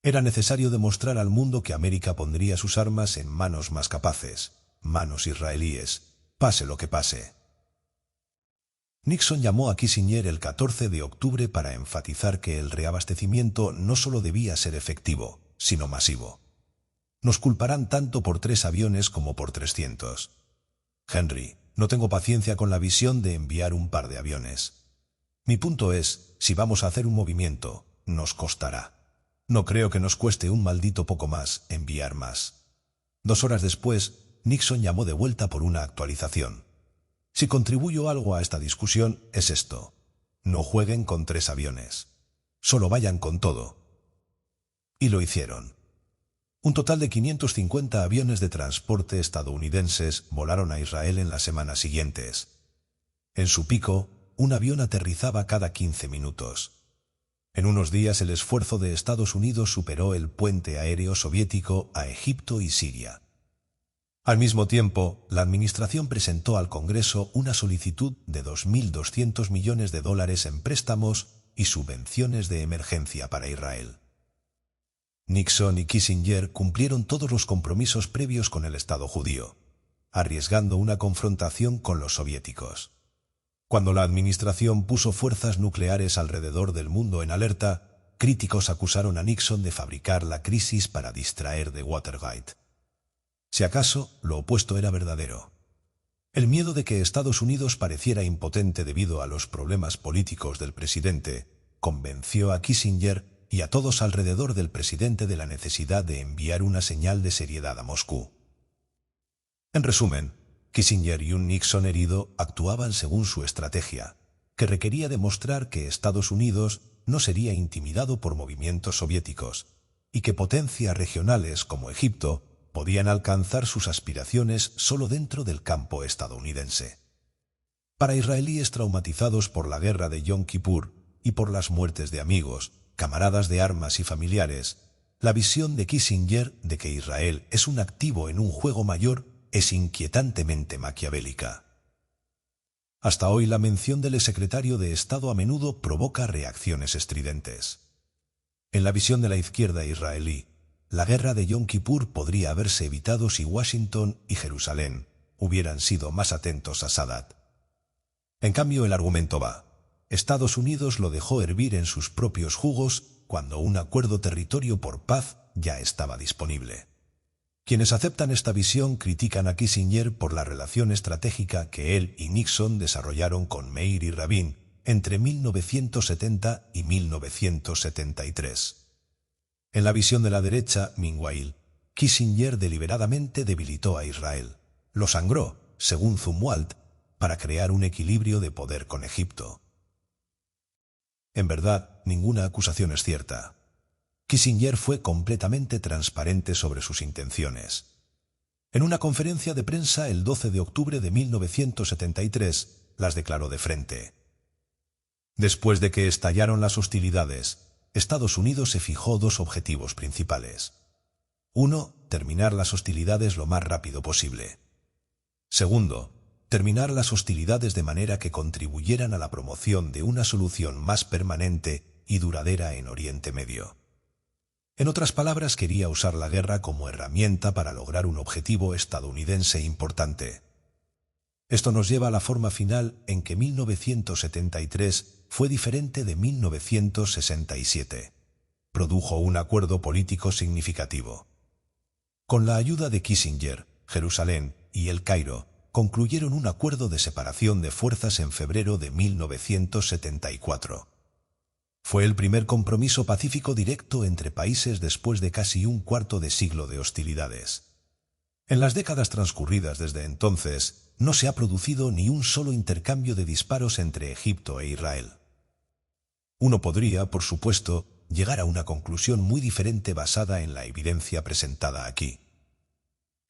Era necesario demostrar al mundo que América pondría sus armas en manos más capaces, manos israelíes, pase lo que pase. Nixon llamó a Kissinger el 14 de octubre para enfatizar que el reabastecimiento no solo debía ser efectivo, sino masivo. Nos culparán tanto por 3 aviones como por 300. Henry, no tengo paciencia con la visión de enviar un par de aviones. Mi punto es, si vamos a hacer un movimiento, nos costará. No creo que nos cueste un maldito poco más enviar más. 2 horas después, Nixon llamó de vuelta por una actualización. Si contribuyo algo a esta discusión, es esto. No jueguen con 3 aviones. Solo vayan con todo. Y lo hicieron. Un total de 550 aviones de transporte estadounidenses volaron a Israel en las semanas siguientes. En su pico, un avión aterrizaba cada 15 minutos. En unos días el esfuerzo de Estados Unidos superó el puente aéreo soviético a Egipto y Siria. Al mismo tiempo, la administración presentó al Congreso una solicitud de $2.200 millones en préstamos y subvenciones de emergencia para Israel. Nixon y Kissinger cumplieron todos los compromisos previos con el Estado judío, arriesgando una confrontación con los soviéticos. Cuando la administración puso fuerzas nucleares alrededor del mundo en alerta, críticos acusaron a Nixon de fabricar la crisis para distraer de Watergate. Si acaso, lo opuesto era verdadero. El miedo de que Estados Unidos pareciera impotente debido a los problemas políticos del presidente convenció a Kissinger y a todos alrededor del presidente de la necesidad de enviar una señal de seriedad a Moscú. En resumen, Kissinger y un Nixon herido actuaban según su estrategia, que requería demostrar que Estados Unidos no sería intimidado por movimientos soviéticos y que potencias regionales como Egipto podían alcanzar sus aspiraciones solo dentro del campo estadounidense. Para israelíes traumatizados por la guerra de Yom Kippur y por las muertes de amigos, camaradas de armas y familiares, la visión de Kissinger de que Israel es un activo en un juego mayor es inquietantemente maquiavélica. Hasta hoy la mención del secretario de Estado a menudo provoca reacciones estridentes. En la visión de la izquierda israelí, la guerra de Yom Kippur podría haberse evitado si Washington y Jerusalén hubieran sido más atentos a Sadat. En cambio, el argumento va: Estados Unidos lo dejó hervir en sus propios jugos cuando un acuerdo territorio por paz ya estaba disponible. Quienes aceptan esta visión critican a Kissinger por la relación estratégica que él y Nixon desarrollaron con Meir y Rabin entre 1970 y 1973. En la visión de la derecha, meanwhile, Kissinger deliberadamente debilitó a Israel. Lo sangró, según Zumwalt, para crear un equilibrio de poder con Egipto. En verdad, ninguna acusación es cierta. Kissinger fue completamente transparente sobre sus intenciones. En una conferencia de prensa el 12 de octubre de 1973, las declaró de frente. Después de que estallaron las hostilidades, Estados Unidos se fijó dos objetivos principales. 1. Terminar las hostilidades lo más rápido posible. Segundo, terminar las hostilidades de manera que contribuyeran a la promoción de una solución más permanente y duradera en Oriente Medio. En otras palabras, quería usar la guerra como herramienta para lograr un objetivo estadounidense importante. Esto nos lleva a la forma final en que 1973 fue diferente de 1967. Produjo un acuerdo político significativo. Con la ayuda de Kissinger, Jerusalén y El Cairo concluyeron un acuerdo de separación de fuerzas en febrero de 1974. Fue el primer compromiso pacífico directo entre países después de casi un cuarto de siglo de hostilidades. En las décadas transcurridas desde entonces, no se ha producido ni un solo intercambio de disparos entre Egipto e Israel. Uno podría, por supuesto, llegar a una conclusión muy diferente basada en la evidencia presentada aquí.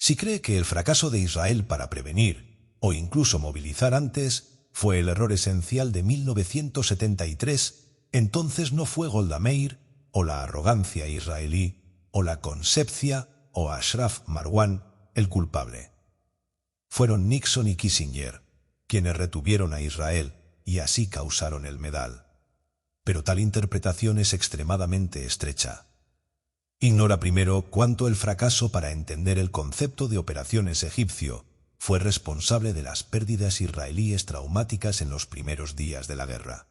Si cree que el fracaso de Israel para prevenir, o incluso movilizar antes, fue el error esencial de 1973, entonces no fue Golda Meir, o la arrogancia israelí, o la concepcia, o Ashraf Marwan, el culpable. Fueron Nixon y Kissinger, quienes retuvieron a Israel y así causaron el Medal. Pero tal interpretación es extremadamente estrecha. Ignora primero cuánto el fracaso para entender el concepto de operaciones egipcio fue responsable de las pérdidas israelíes traumáticas en los primeros días de la guerra.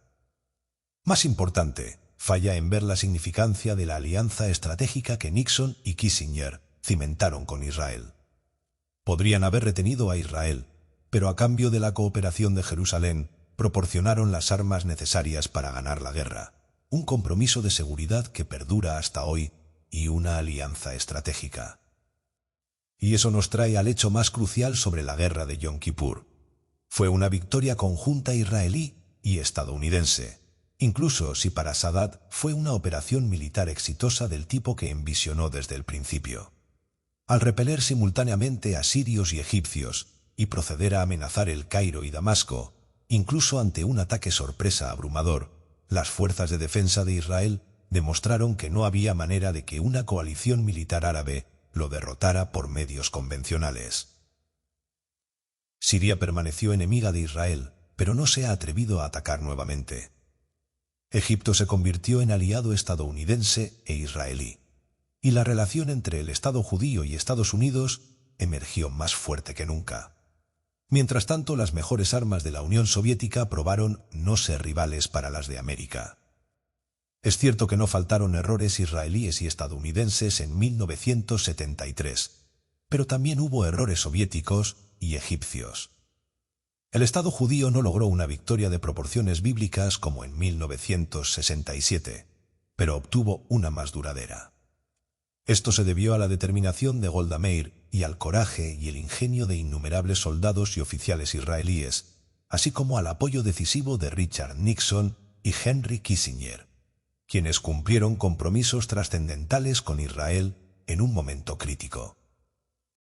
Más importante, falla en ver la significancia de la alianza estratégica que Nixon y Kissinger cimentaron con Israel. Podrían haber retenido a Israel, pero a cambio de la cooperación de Jerusalén, proporcionaron las armas necesarias para ganar la guerra, un compromiso de seguridad que perdura hasta hoy y una alianza estratégica. Y eso nos trae al hecho más crucial sobre la guerra de Yom Kippur. Fue una victoria conjunta israelí y estadounidense, incluso si para Sadat fue una operación militar exitosa del tipo que envisionó desde el principio. Al repeler simultáneamente a sirios y egipcios y proceder a amenazar El Cairo y Damasco, incluso ante un ataque sorpresa abrumador, las fuerzas de defensa de Israel demostraron que no había manera de que una coalición militar árabe lo derrotara por medios convencionales. Siria permaneció enemiga de Israel, pero no se ha atrevido a atacar nuevamente. Egipto se convirtió en aliado estadounidense e israelí, y la relación entre el Estado judío y Estados Unidos emergió más fuerte que nunca. Mientras tanto, las mejores armas de la Unión Soviética probaron no ser rivales para las de América. Es cierto que no faltaron errores israelíes y estadounidenses en 1973, pero también hubo errores soviéticos y egipcios. El Estado judío no logró una victoria de proporciones bíblicas como en 1967, pero obtuvo una más duradera. Esto se debió a la determinación de Golda Meir y al coraje y el ingenio de innumerables soldados y oficiales israelíes, así como al apoyo decisivo de Richard Nixon y Henry Kissinger, quienes cumplieron compromisos trascendentales con Israel en un momento crítico.